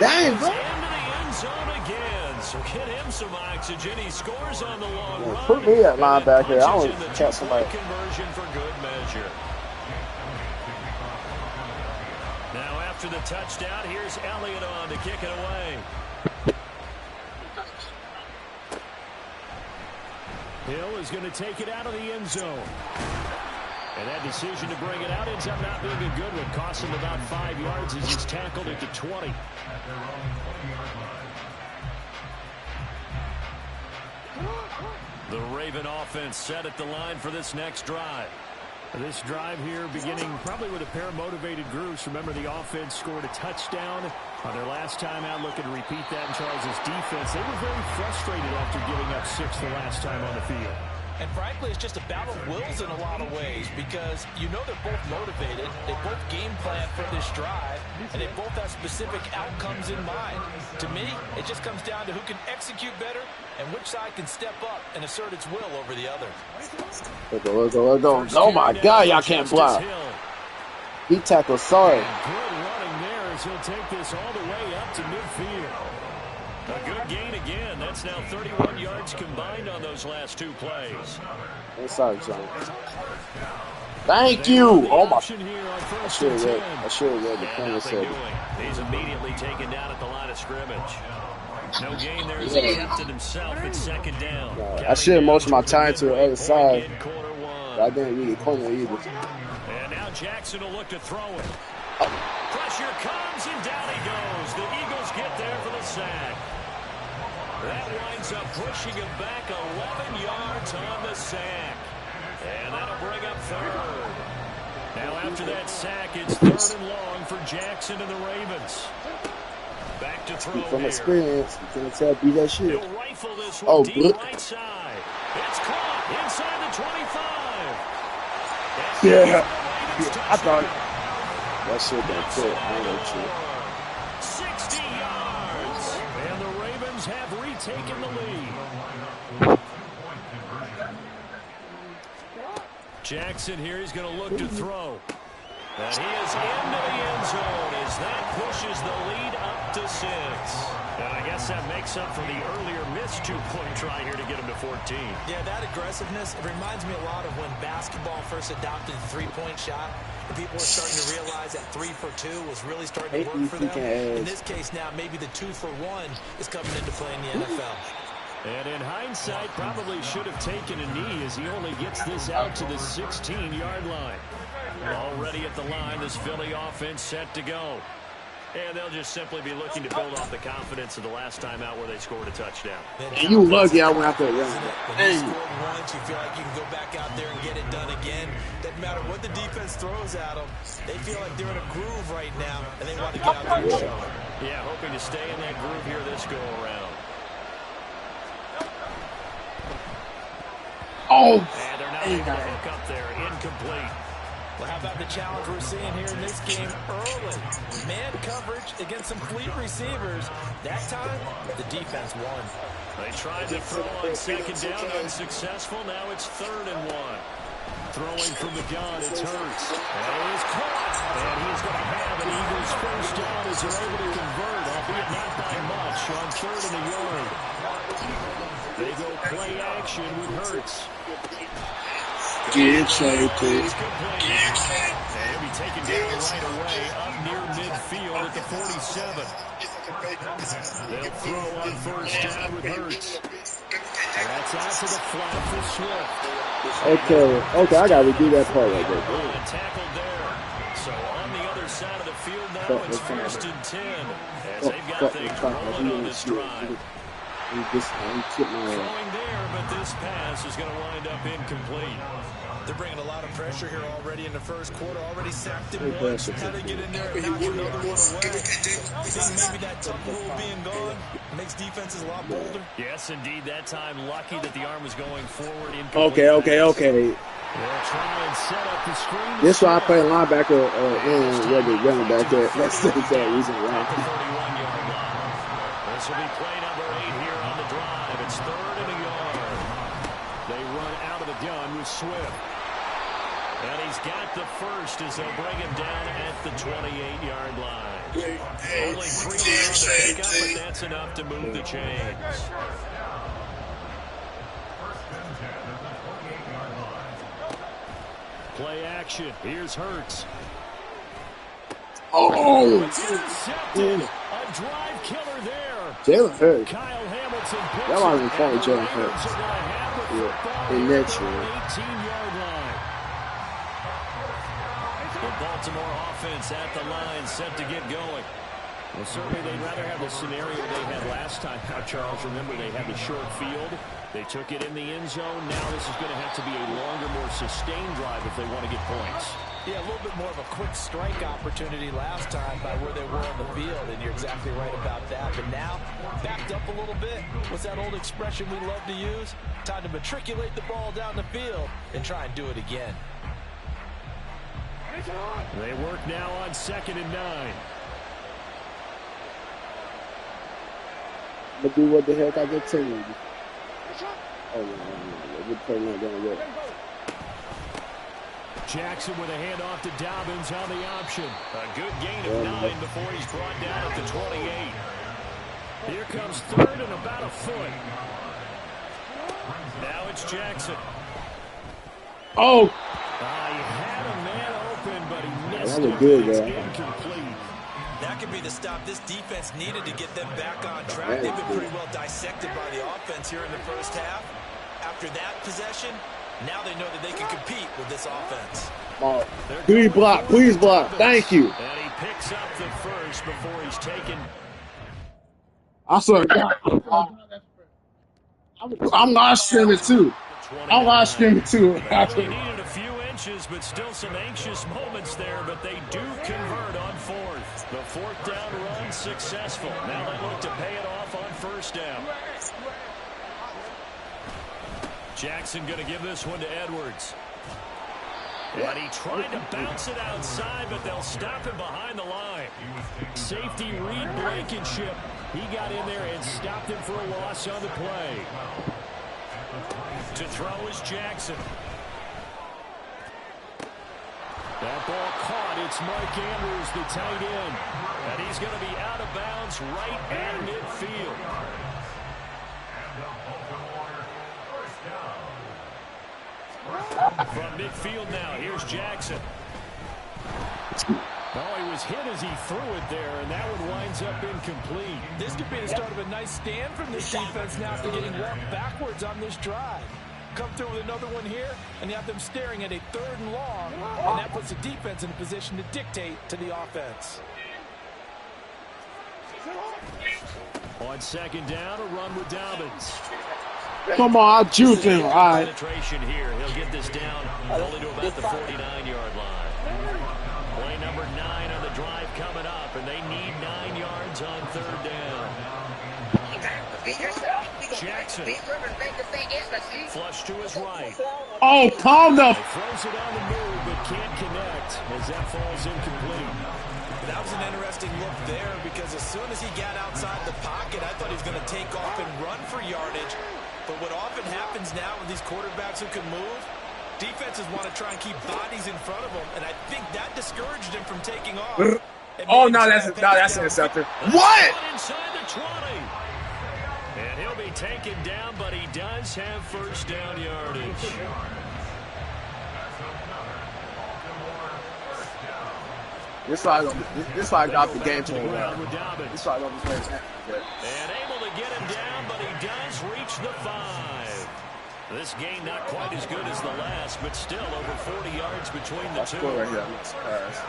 Dang, bro. Into the end zone again. So get him some oxygen. He scores on the long run. Put me at linebacker. I want to catch somebody. Conversion for good measure. Now after the touchdown, here's Elliott on to kick it away. Hill is going to take it out of the end zone. And that decision to bring it out ends up not being a good one. Costs him about 5 yards as he's tackled at the 20. The Raven offense set at the line for this next drive. This drive here beginning probably with a pair of motivated groups. Remember, the offense scored a touchdown on their last time out. Looking to repeat that in Charles's defense. They were very frustrated after giving up 6 the last time on the field. And frankly, it's just a battle of wills in a lot of ways, because you know they're both motivated, they both game plan for this drive, and they both have specific outcomes in mind. To me, it just comes down to who can execute better and which side can step up and assert its will over the other. Let's go. Oh my God, y'all can't block. He tackled sorry. Good running there as he'll take this all the way up to midfield. A good gain again. That's now 31 yards combined on those last two plays. Sorry, John. Thank you. Oh my! I should have read the corner said. He's immediately taken down at the line of scrimmage. No gain there as he kept it himself at second down. I should have motioned my time to the other side. But I didn't really corner either. And now Jackson will look to throw it. Pressure comes and down he goes. The Eagles get there for the sack. That winds up pushing him back 11 yards on the sack. And that'll bring up third. Now after that sack, it's third and long for Jackson and the Ravens. Back to throw from here. Experience, you can tell be that shit. He'll rifle this one deep right side. It's caught inside the 25. Yeah. I thought that shit been fit. I ain't gonna cheat. 60 yards. And the Ravens have retaken the lead. Jackson here, he's going to look to throw. And he is into the end zone as that pushes the lead up to 6. And I guess that makes up for the earlier missed two-point try here to get him to 14. Yeah, that aggressiveness, it reminds me a lot of when basketball first adopted the three-point shot. And people were starting to realize that 3 for 2 was really starting to work for them. In this case now, maybe the 2 for 1 is coming into play in the NFL. And in hindsight, probably should have taken a knee as he only gets this out to the 16-yard line. Already at the line, this Philly offense set to go. And they'll just simply be looking to build off the confidence of the last time out where they scored a touchdown. And you lucky I went out there. When you scored once, you feel like you can go back out there and get it done again. Doesn't matter what the defense throws at them. They feel like they're in a groove right now, and they want to get out there and show it. Yeah, hoping to stay in that groove here this go-around. Oh! And they're not able to hook up there. Incomplete. Well, how about the challenge we're seeing here in this game early? Man coverage against some fleet receivers. That time, the defense won. They tried to throw on second down, unsuccessful. Now it's 3rd and 1. Throwing from the gun, it's Hurts. And it is caught. And he's going to have an Eagles first down as they're able to convert, albeit not by much, on 3rd and a yard. They go play action with Hurts. Get saved, please. And he'll be taken down right away up near midfield at the 47. They'll throw on first down with Hurts. And that's out to the flat for Swift. Okay, I got to do that part right there. Tackled there. So on the other side of the field now, it's 1st and 10 as they've got things rolling on this drive. Throwing there, but this pass is going to wind up incomplete. They're bringing a lot of pressure here already in the first quarter. Already sacked him once. Now they get in there and knock another one away. Seeing maybe that tip rule being gone makes defenses a lot bolder. Yes, indeed. That time lucky that the arm was going forward. Okay. They'll try and set up the screen. This why I play linebacker and where the running back at. That's the reason why. This will be play number 8 here on the drive. It's 3rd and a yard. They run out of the gun with Swift. And he's got the first as they'll bring him down at the 28-yard line. Only 3 down to pick up, but that's enough to move the chains. Play action. Here's Hurts. Oh! Intercepted. A drive killer there. Jalen Hurts. Kyle Hamilton picks that wasn't calling Jalen Hurts. Hurts. In next year. 18-yard line. The Baltimore offense at the line, set to get going. Well, certainly they'd rather have the scenario they had last time. Now, Charles, remember they had the short field. They took it in the end zone. Now this is going to have to be a longer, more sustained drive if they want to get points. Yeah, a little bit more of a quick strike opportunity last time by where they were on the field, and you're exactly right about that. But now, backed up a little bit. What's that old expression we love to use? Time to matriculate the ball down the field and try and do it again. They work now on 2nd and 9. But do what the heck I get to you. Oh, no. Good play not going to work. Jackson with a handoff to Dobbins on the option. A good gain of 9 before he's brought down at the 28. Here comes third and about a foot. Now it's Jackson. Oh! He had a man open, but he missed That was it. good, It's man. incomplete. That could be the stop this defense needed to get them back on track. They've been pretty well dissected by the offense here in the first half. After that possession, now they know that they can compete with this offense. Please block. Please block. Thank you. And he picks up the first before he's taken. I swear to God. I'm live streaming too. I'm live streaming too. They needed a few inches, but still some anxious moments there, but they do convert on fourth. The fourth down run successful. Now they look to pay it off on first down. Jackson going to give this one to Edwards. And he tried to bounce it outside, but they'll stop him behind the line. Safety Reed Blankenship. He got in there and stopped him for a loss on the play. To throw is Jackson. That ball caught. It's Mike Andrews, the tight end. And he's going to be out of bounds right at midfield. From midfield now, here's Jackson. Oh, he was hit as he threw it there, and that one winds up incomplete. This could be the start of a nice stand from this defense now after getting walked backwards on this drive. Come through with another one here, and you have them staring at a 3rd and long, and that puts the defense in a position to dictate to the offense. On second down, a run with Dobbins. Come on, I juke him. All right. Penetration here. He'll get this down only to about the 49-yard line. Play number 9 on the drive coming up, and they need 9 yards on 3rd down. Jackson. Flush to his right. Oh, calm down. Throws it on the move, but can't connect as that falls incomplete. That was an interesting look there because as soon as he got outside the pocket, I thought he was going to take off and run for yardage. But what often happens now with these quarterbacks who can move, defenses want to try and keep bodies in front of them, and I think that discouraged him from taking off. Oh, no, that's an interceptor. What? Inside the 20. And he'll be taken down, but he does have first down yardage. This side got the game to the ground. This side don't play that. And able to get him down, but he does reach the 5. This game not quite as good as the last, but still over 40 yards between the two. Right here. Pass.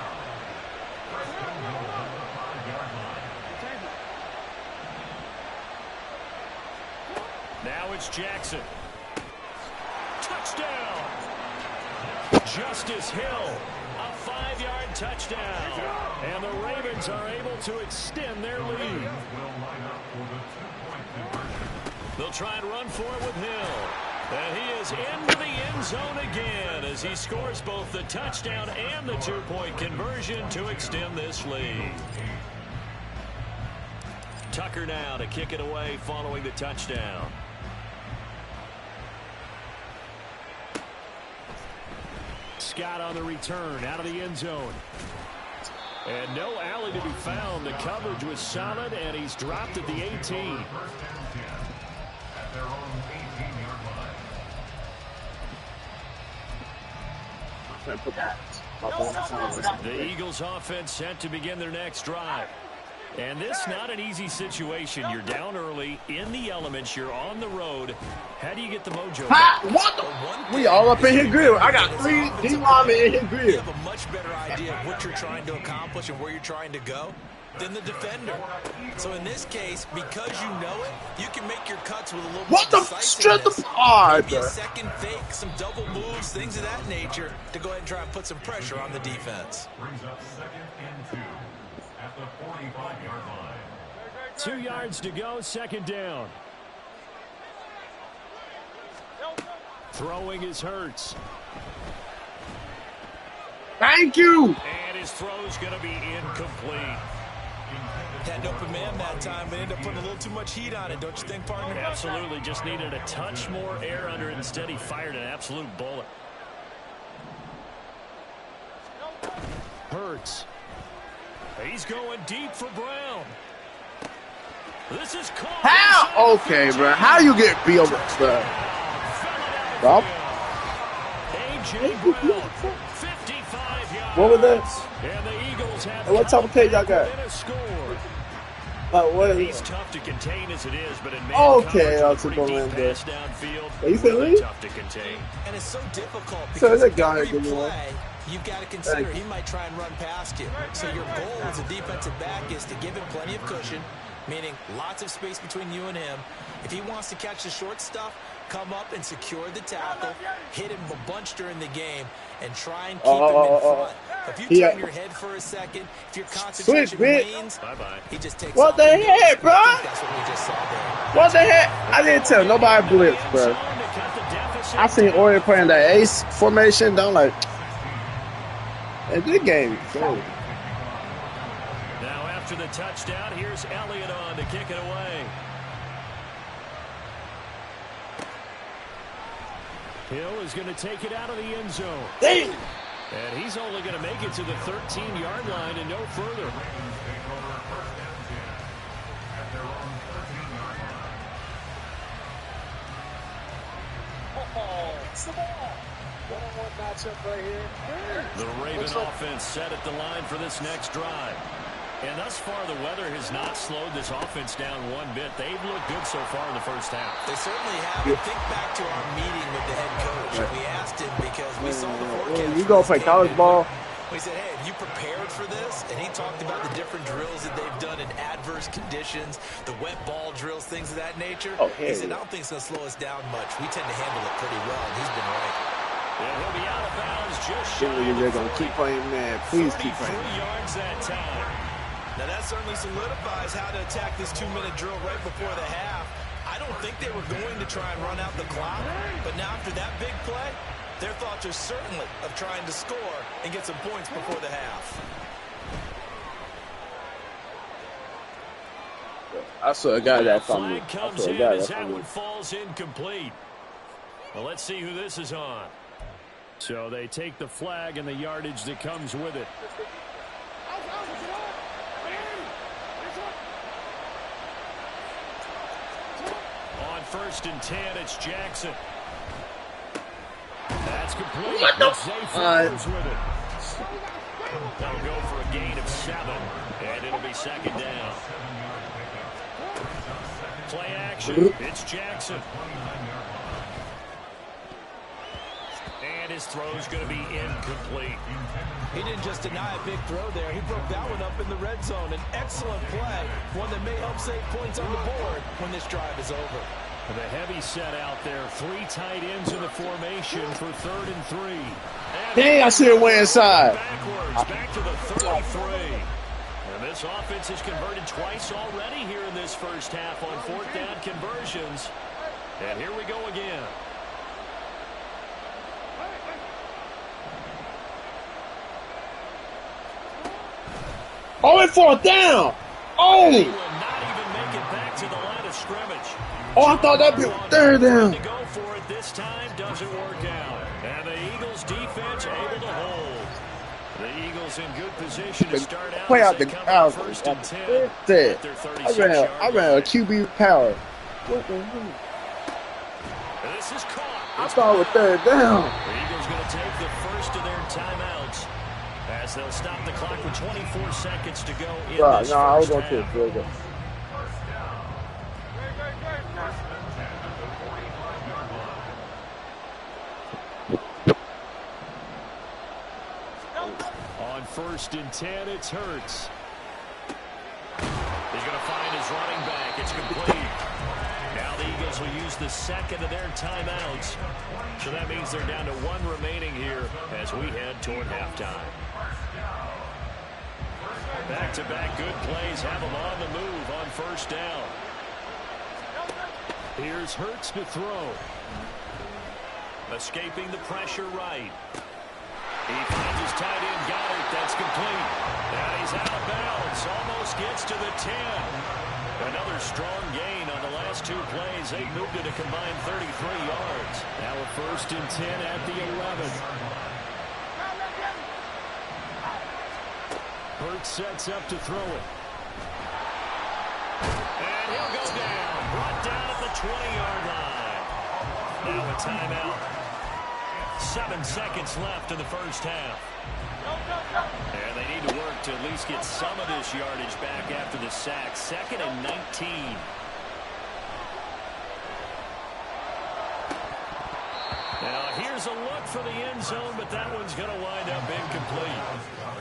Now it's Jackson. Touchdown! Justice Hill. A 5-yard touchdown. And the Ravens are able to extend their lead. They'll try and run for it with Hill. And he is into the end zone again as he scores both the touchdown and the 2-point conversion to extend this lead. Tucker now to kick it away following the touchdown. Scott on the return out of the end zone. And no alley to be found. The coverage was solid, and he's dropped at the 18. The Eagles offense set to begin their next drive. And this not an easy situation. You're down early, in the elements, you're on the road. How do you get the mojo? Ha! What the? We all up in here good. I got 3 D-linemen in here good. You have a much better idea of what you're trying to accomplish and where you're trying to go than the defender. So in this case, because you know it, you can make your cuts with a little what more the strength of maybe a second fake, some double moves, things of that nature to go ahead and try and put some pressure on the defense. Brings up 2nd and 2 at the 45-yard line. 2 yards to go, second down. Throwing is Hurts. Thank you. And his throw's going to be incomplete. Had an open man that time, but ended up putting a little too much heat on it, don't you think, partner? Absolutely, just needed a touch more air under it. Instead, he fired an absolute bullet. Hurts. He's going deep for Brown. This is caught. How? Okay, bro. How you get beat over, bro? Rob? A.J. Brown, 55 yards. What was that? And the Eagles have What type of cage y'all got? a score. What He's is it? tough to contain as it is, but in man Okay, I'll coverage, take pretty a deep land pass downfield, Are you feeling really me? tough to contain. And it's so difficult So because that guy every give me one. play, you've got to consider he might try and run past you. So your goal as a defensive back is to give him plenty of cushion, meaning lots of space between you and him. If he wants to catch the short stuff, come up and secure the tackle, hit him a bunch during the game, and try and keep him in front. If you turn your head for a second, if your concentration wanes, he just takes What off the and goes. heck, bro? I think that's what we just saw there. What the heck? I didn't tell nobody blitz, bro. I seen Oriole playing that ace formation. I'm like, hey, this game is crazy. Now after the touchdown, here's Elliott on to kick it away. Hill is going to take it out of the end zone. Damn. And he's only going to make it to the 13-yard line and no further. The Raven offense set at the line for this next drive. And thus far, the weather has not slowed this offense down one bit. They've looked good so far in the first half. They certainly have. Think back to our meeting with the head coach. And we asked him because we saw the forecast. You go play college ball? We said, hey, have you prepared for this? And he talked about the different drills that they've done in adverse conditions, the wet ball drills, things of that nature. He said, I don't think it's going to slow us down much. We tend to handle it pretty well, and he's been right. And he'll be out of bounds just shy. They're going to keep playing, man. Please keep playing. 33 yards that time. Now, that certainly solidifies how to attack this 2-minute drill right before the half. I don't think they were going to try and run out the clock, but now after that big play, their thoughts are certainly of trying to score and get some points before the half. I saw a guy that from me. Flag comes in as that one falls incomplete. Well, let's see who this is on. So they take the flag and the yardage that comes with it. On 1st and 10, it's Jackson. That's complete. What the? Zay Flowers with it. That'll go for a gain of 7, and it'll be 2nd down. Play action. It's Jackson. And his throw's going to be incomplete. He didn't just deny a big throw there. He broke that one up in the red zone. An excellent play. One that may help save points on the board when this drive is over. The heavy set out there. 3 tight ends in the formation for 3rd and 3. And dang, I should have went inside. Backwards, back to the 33. And this offense has converted twice already here in this first half on 4th down conversions. And here we go again. Oh, it 4th down. Oh. He will not even make it back to the line of scrimmage. Oh, I thought that'd be 3rd down. To go for it this time doesn't work out. And the Eagles defense able to hold. The Eagles in good position to start out. Play out the out 1st and 10. I ran a QB power. What the hell? This is caught. I thought it was 3rd down. The Eagles going to take the first of their timeouts as they'll stop the clock with 24 seconds to go in this I was first going half. to field. On 1st and 10, it's Hurts. He's going to find his running back. It's complete. Now the Eagles will use the 2nd of their timeouts. So that means they're down to 1 remaining here as we head toward halftime. Back-to-back good plays have them on the move on 1st down. Here's Hurts to throw. Escaping the pressure right. He finds his tight end, Goddard. That's complete. And he's out of bounds. Almost gets to the 10. Another strong gain on the last 2 plays. They moved it a combined 33 yards. Now a 1st and 10 at the 11. Hurts sets up to throw it. And he'll go down. Brought down at the 20-yard line. Now a timeout. 7 seconds left in the first half. And they need to work to at least get some of this yardage back after the sack. 2nd and 19. Now here's a look for the end zone, but that one's going to wind up incomplete.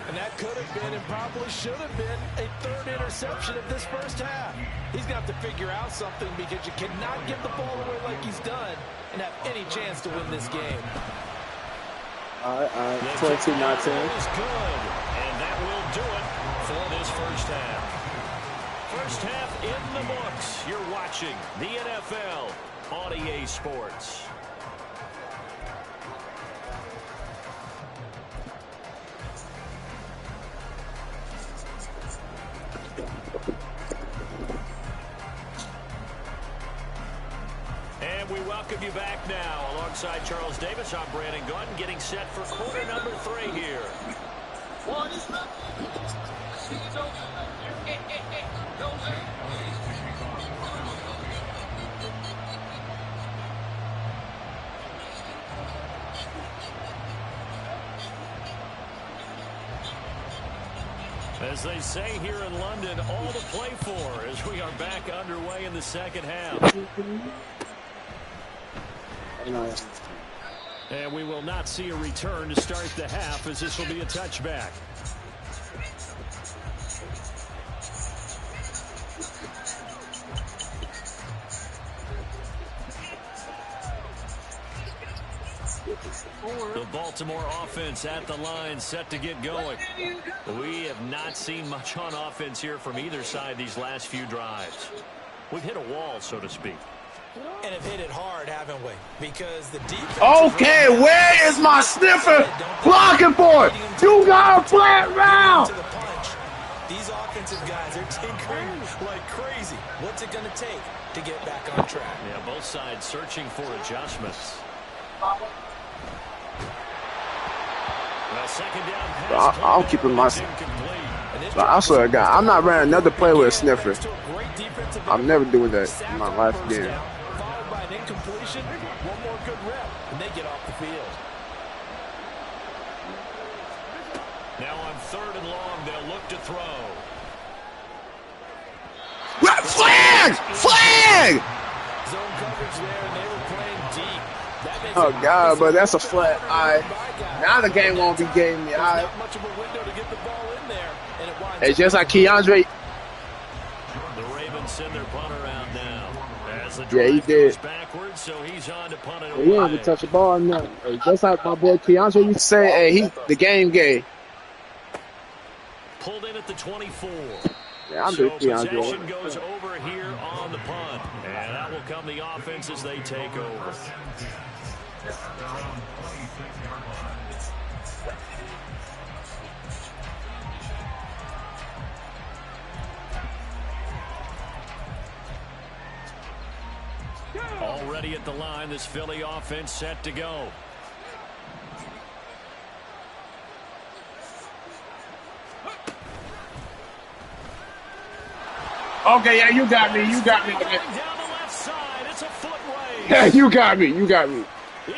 And that could have been and probably should have been a 3rd interception of this first half. He's going to have to figure out something because you cannot give the ball away like he's done and have any chance to win this game. All right. 22-19. Is good, and that will do it for this first half. First half in the books. You're watching the NFL on EA Sports. And we welcome you back now. Alongside Charles Davis, I'm Brandon Gunn, getting set for quarter number 3 here. As they say here in London, all to play for as we are back underway in the second half. And we will not see a return to start the half, as this will be a touchback. The Baltimore offense at the line, set to get going. We have not seen much on offense here from either side these last few drives. We've hit a wall, so to speak. And have hit it hard, haven't we? Because the defense... Okay, where is my sniffer blocking for it? You got a flat round! These offensive guys are tinkering like crazy. What's it going to take to get back on track? Yeah, both sides searching for adjustments. Second down pass. I'll keep it myself. I swear to God, I'm not running another play with a sniffer. I'm never doing that in my life again. Followed by an incompletion, one more good rep, and they get off the field. Now on 3rd and long, they'll look to throw. Flag! Flag! Zone coverage there, and they were playing deep. Oh, God, but that's a flat. Now the game won't be game. Not much of a window to get the ball in there, and it winds it's just like Keandre. The Ravens send their punt around now. As the Yeah, he did. Backwards, so he's on to punt it He didn't away. even touch the ball now. Just like my boy Keandre used to say, hey, the game gay. Pulled in at the 24. Yeah, I'm so just Keandre. possession goes over here on the punt. And that will come the offense as they take over. Already at the line, this Philly offense set to go. Okay, yeah, you got me. You got me. Down the left side, it's a foot race. Yeah, you got me. You got me.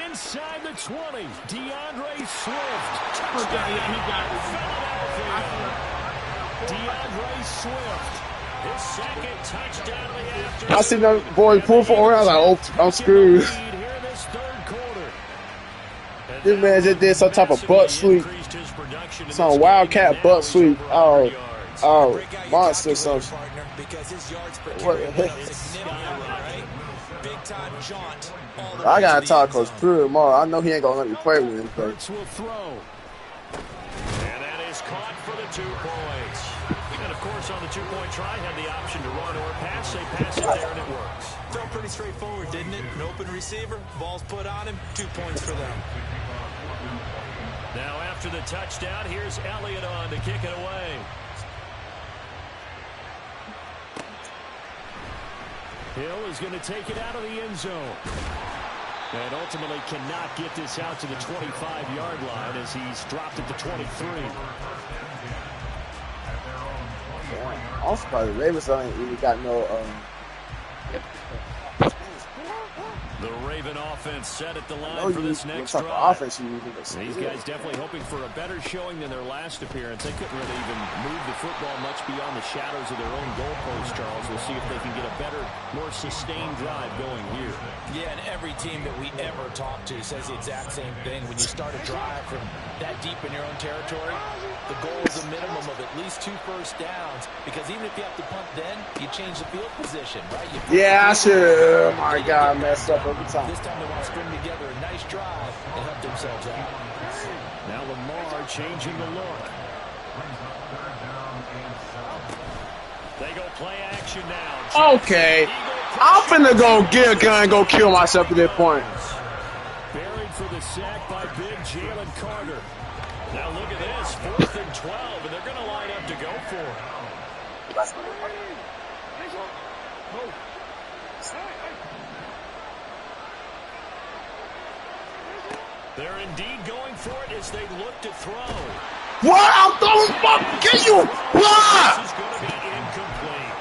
Inside the 20, DeAndre Swift. Okay, yeah, he got me. DeAndre Swift. His second touchdown of the afternoon. I seen that boy pull forward. I was like, oh, I'm screwed. This man just did some type of butt sweep. Some wildcat butt sweep. Oh, monster something. What the heck? I gotta talk Coach Pruitt tomorrow. I know he ain't gonna let me play with him. And that is caught for the 2 points. And of course, on the 2-point try, had the option to run or pass. They pass it there, and it works. Felt pretty straightforward, didn't it? An open receiver, ball's put on him, 2 points for them. Now after the touchdown, here's Elliott on to kick it away. Hill is going to take it out of the end zone. And ultimately cannot get this out to the 25-yard line as he's dropped at the 23. I'm surprised the Ravens ain't really got no. The Raven offense set at the line for this next drive. Offense These guys definitely hoping for a better showing than their last appearance. They couldn't really even move the football much beyond the shadows of their own goalpost, Charles. We'll see if they can get a better, more sustained drive going here. Yeah, and every team that we ever talk to says the exact same thing. When you start a drive from that deep in your own territory, the goal is a minimum of at least 2 first downs, because even if you have to punt then, you change the field position, right? Yeah, I should. Oh, my God, I messed up every time. This time they want to string together a nice drive and help themselves out. Now Lamar changing the look. They go play action now. Okay. I'm finna go get a gun and go kill myself at this point. Buried for the sack by big Jalen Carter. Now look at this, 4th and 12, and they're going to line up to go for it. They're indeed going for it as they look to throw. What? I'm throwing fuck. Get you. What? This is going to be incomplete.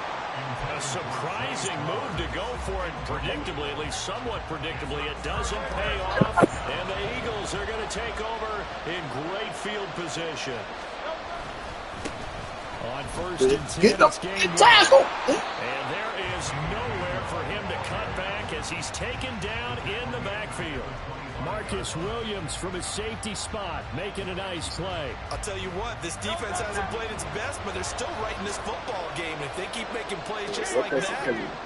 A surprising move to go for it predictably, at least somewhat predictably. It doesn't pay off, and the Eagles are going to take over in great field position. On 1st and 10, Get the tackle. And there is nowhere for him to cut back as he's taken down in the backfield. Marcus Williams from his safety spot making a nice play. I'll tell you what, this defense hasn't played its best, but they're still right in this football game. If they keep making plays just like that,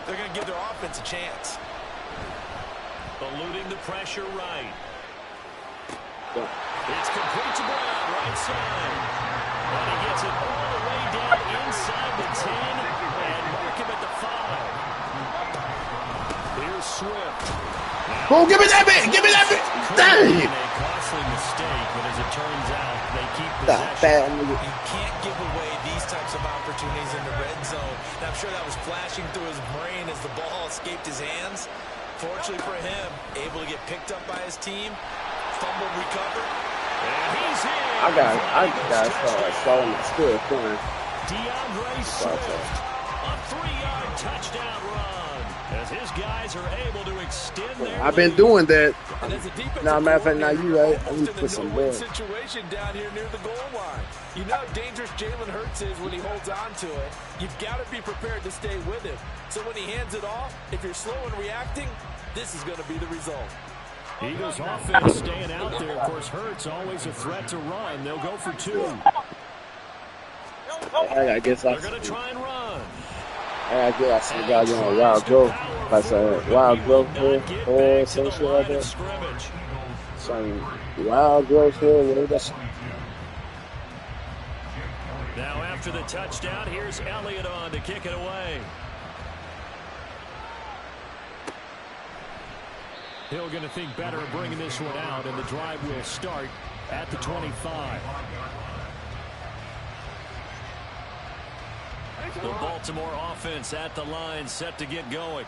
they're going to give their offense a chance. Eluding the pressure right. It's complete to Brown, right side. And he gets it all the way down inside the 10 and mark him at the 5. Here's Swift. Oh, give me that bit! Give me that bit! Dang! A costly mistake, but as it turns out, they keep possession. You can't give away these types of opportunities in the red zone. And I'm sure that was flashing through his brain as the ball escaped his hands. Fortunately for him, able to get picked up by his team, fumble recovered. And he's in. I got slow in the school corner. DeAndre Swift, a 3-yard touchdown run. As his guys are able to extend their I've been doing that. Now, matter of fact, now you right. I need to put some blood. Situation down here near the goal line. You know how dangerous Jalen Hurts is when he holds on to it. You've got to be prepared to stay with him. So when he hands it off, if you're slow in reacting, this is going to be the result. Eagles offense staying out there. Of course, Hurts always a threat to run. They'll go for 2. I guess they're going to try and run. I guess I got on wild growth. Like wild growth here or some shit like that. Some wild growth here, whatever that's. Now after the touchdown, here's Elliott on to kick it away. Hill going to think better of bringing this one out, and the drive will start at the 25. The Baltimore offense at the line, set to get going.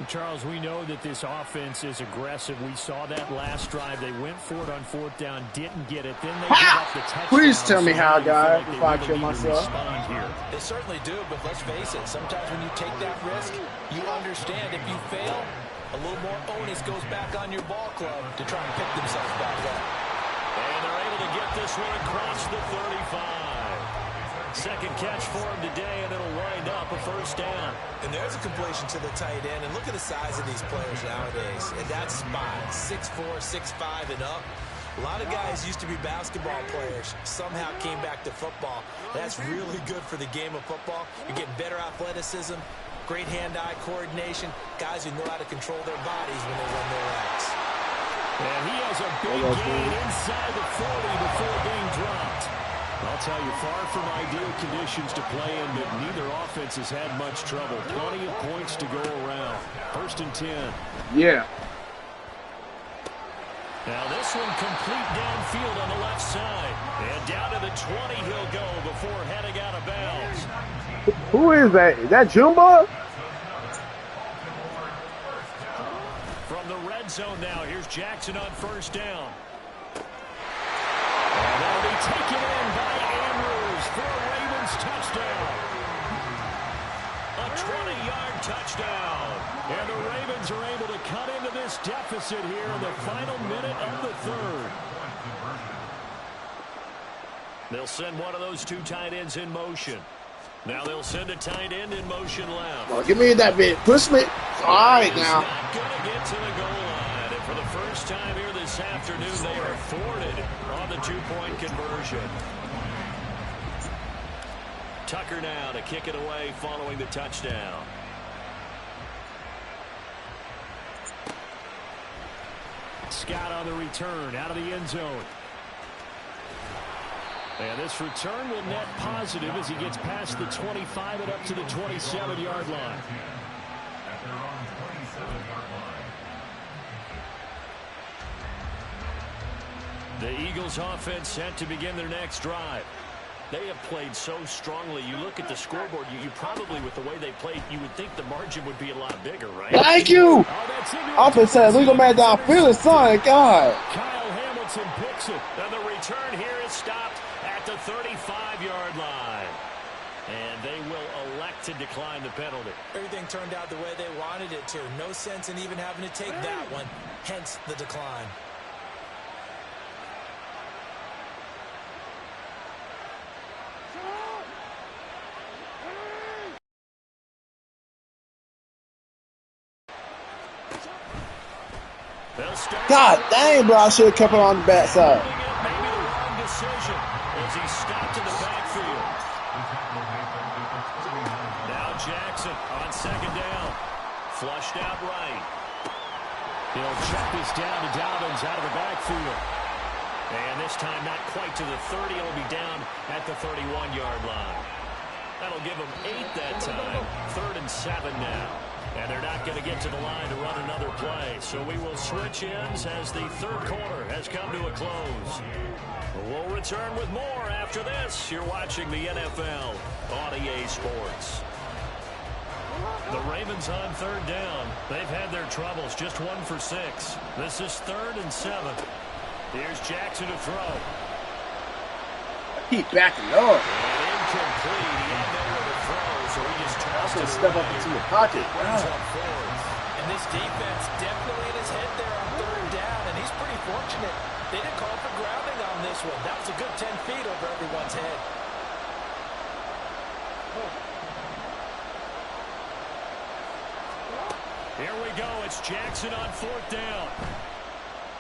Charles, we know that this offense is aggressive. We saw that last drive. They went for it on 4th down, didn't get it. Then they give up the touchdown. Please tell me how, guys, if I kill myself. They certainly do, but let's face it. Sometimes when you take that risk, you understand if you fail, a little more onus goes back on your ball club to try and pick themselves back up. And they're able to get this one across the 35. Second catch for him today, and it'll wind up a 1st down. And there's a completion to the tight end. And look at the size of these players nowadays. And that spot, 6'4", 6'5", and up. A lot of guys used to be basketball players, somehow came back to football. That's really good for the game of football. You're getting better athleticism, great hand-eye coordination, guys who know how to control their bodies when they run their routes. And he has a big gain inside the 40 before being dropped. I'll tell you, far from ideal conditions to play in, but neither offense has had much trouble. Plenty of points to go around. 1st and 10. Yeah. Now this one complete downfield on the left side. And down to the 20 he'll go before heading out of bounds. Who is that? Is that Jumbo? From the red zone now, here's Jackson on 1st down. And that'll be taken in by Andrews for a Ravens touchdown. 20-yard touchdown. And the Ravens are able to cut into this deficit here in the final minute of the third. They'll send one of those two tight ends in motion. Now they'll send a tight end in motion left. Oh, give me that bit. Push me. All right, now. Not going to get to the goal line. And for the first time here this afternoon, they are thwarted on the two-point conversion. Tucker now to kick it away following the touchdown. Scott on the return out of the end zone. And this return will net positive as he gets past the 25 and up to the 27-yard line. The Eagles offense set to begin their next drive. They have played so strongly. You look at the scoreboard, you probably, with the way they played, you would think the margin would be a lot bigger, right? Thank you. Offense says legal man downfield, son. God. Kyle Hamilton picks it. And the return here is stopped at the 35-yard line. And they will elect to decline the penalty. Everything turned out the way they wanted it to. No sense in even having to take that one, hence the decline. God dang, bro. I should have kept it on the backside. Maybe the wrong decision as he stopped in the backfield. Now Jackson on second down. Flushed out right. He'll check this down to Dobbins out of the backfield. And this time not quite to the 30. It'll be down at the 31-yard line. That'll give him 8 that time. 3rd and 7 now. And they're not going to get to the line to run another play. So we will switch ends as the third quarter has come to a close. We'll return with more after this. You're watching the NFL on EA Sports. The Ravens on third down. They've had their troubles. Just 1 for 6. This is 3rd and 7. Here's Jackson to throw. Keep backing up. And incomplete. He had nowhere to throw, so he just tossed it Step up into your pocket. And this defense definitely in his head there on third down, and he's pretty fortunate. They didn't call for grounding on this one. That was a good 10 feet over everyone's head. Here we go. It's Jackson on 4th down.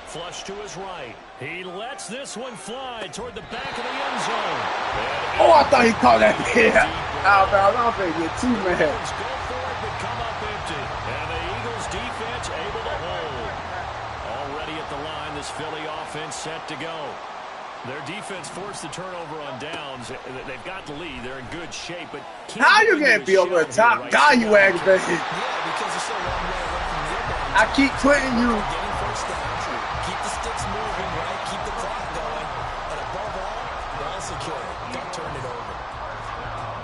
Flush to his right. He lets this one fly toward the back of the end zone. Oh, I thought he caught that. Yeah. Out of bounds. I'm going to get 2 man. Go for it, but come up empty. And the Eagles defense able to hold. Already at the line, this Philly offense set to go. Their defense forced the turnover on downs. They've got the lead. They're in good shape. But how you getting beat over the top? God, you aggravated. Yeah, because you're so long way away from the inbound. I keep putting you. Getting first down. Keep the sticks moving, right? Keep the clock going. And above all, well secured. Don't turn it over.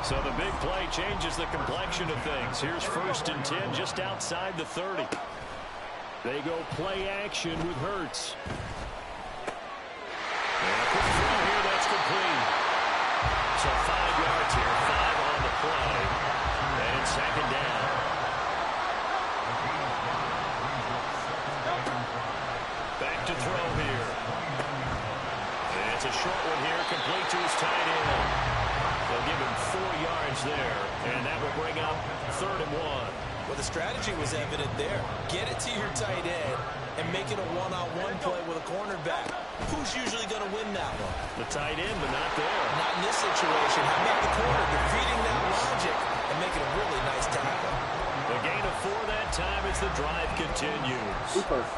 So the big play changes the complexion of things. Here's 1st and 10 just outside the 30. They go play action with Hurts. And a quick throw here, that's complete. So 5 yards here, 5 on the play. And it's 2nd down. Back to throw here. And it's a short one here, complete to his tight end. They'll give him 4 yards there, and that will bring up 3rd and 1. Well, the strategy was evident there. Get it to your tight end and make it a one-on-one play with a cornerback. Who's usually going to win that one? The tight end, but not there. Not in this situation. How about the corner defeating that logic and making a really nice tackle? The gain of 4 that time as the drive continues.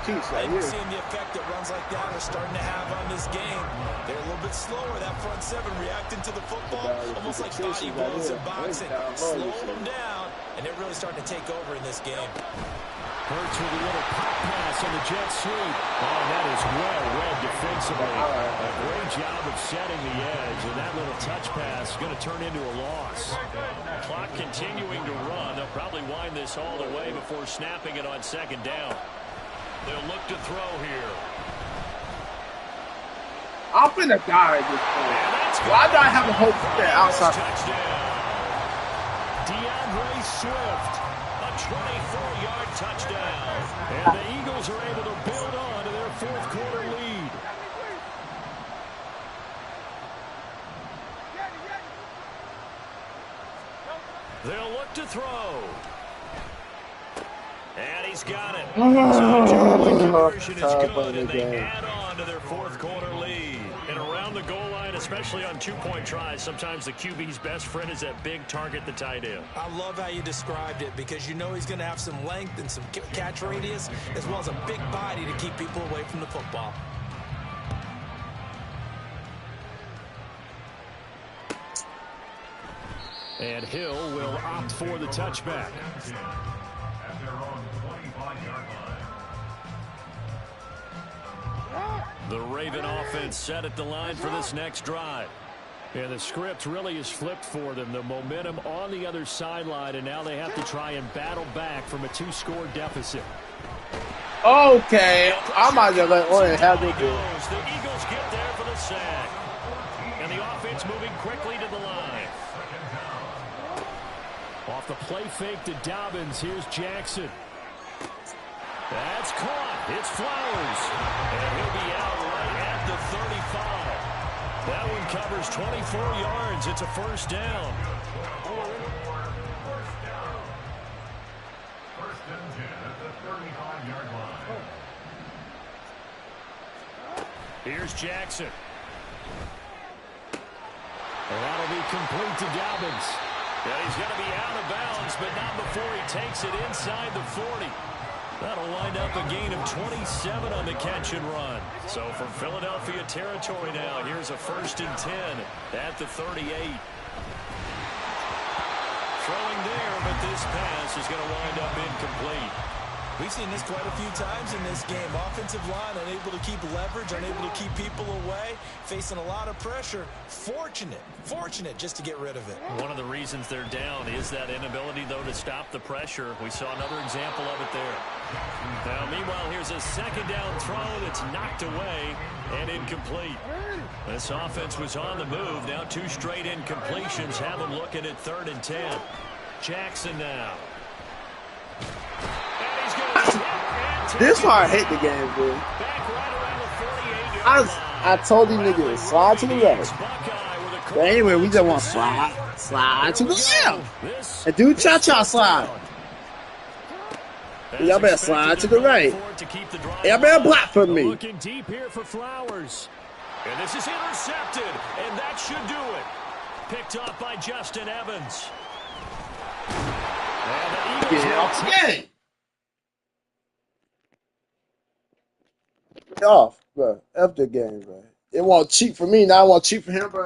You're seeing the effect that runs like that are starting to have on this game. They're a little bit slower. That front 7 reacting to the football, almost like body blows in boxing. Slowing them down, and they're really starting to take over in this game. Hurts with a little pop pass on the jet sweep. Oh, that is well read defensively. A great job of setting the edge, and that little touch pass is going to turn into a loss. Clock continuing to run. They'll probably wind this all the way before snapping it on 2nd down. They'll look to throw here. I'm finna die at this point. Why do I have a hope for that outside? Touchdown. DeAndre Swift. A 24-yard touchdown. And the Eagles are able to build on to their fourth quarter lead. They'll look to throw. And he's got it. So a two-point conversion is good, and they add on to their fourth quarter lead. And around the goal line, especially on two-point tries, sometimes the QB's best friend is that big target, the tight end. I love how you described it because you know he's going to have some length and some catch radius as well as a big body to keep people away from the football. And Hill will opt for the touchback. At their own 25-yard line. The Raven offense set at the line for this next drive. And the script really is flipped for them. The momentum on the other sideline, and now they have to try and battle back from a 2-score deficit. Okay, I might just let Oregon have this. The Eagles get there for the sack. And the offense moving quickly to the line. Off the play fake to Dobbins. Here's Jackson. That's caught. It's Flowers. And he'll be out right at the 35. That one covers 24 yards. It's a first down. First and 10 at the 35-yard line. Here's Jackson. And that'll be complete to Dobbins. Yeah, he's going to be out of bounds, but not before he takes it inside the 40. That'll wind up a gain of 27 on the catch and run. So from Philadelphia territory now, here's a first and 10 at the 38. Throwing there, but this pass is going to wind up incomplete. We've seen this quite a few times in this game. Offensive line unable to keep leverage, unable to keep people away, facing a lot of pressure. Fortunate just to get rid of it. One of the reasons they're down is that inability, though, to stop the pressure. We saw another example of it there. Now, meanwhile, here's a second down throw that's knocked away and incomplete. This offense was on the move. Now 2 straight incompletions have them looking at 3rd and 10. Jackson now. This is why I hate the game, dude. I told these niggas slide to the left. But anyway, we just want to slide to the left. And do cha-cha slide. Y'all better slide to the right. Y'all better block for me. Looking deep here for Flowers. And this is intercepted. And that should do it. Picked off by Justin Evans. And the Eagles get off, bro. F the game, bro. It won't cheap for me. Now I want cheap for him, bro.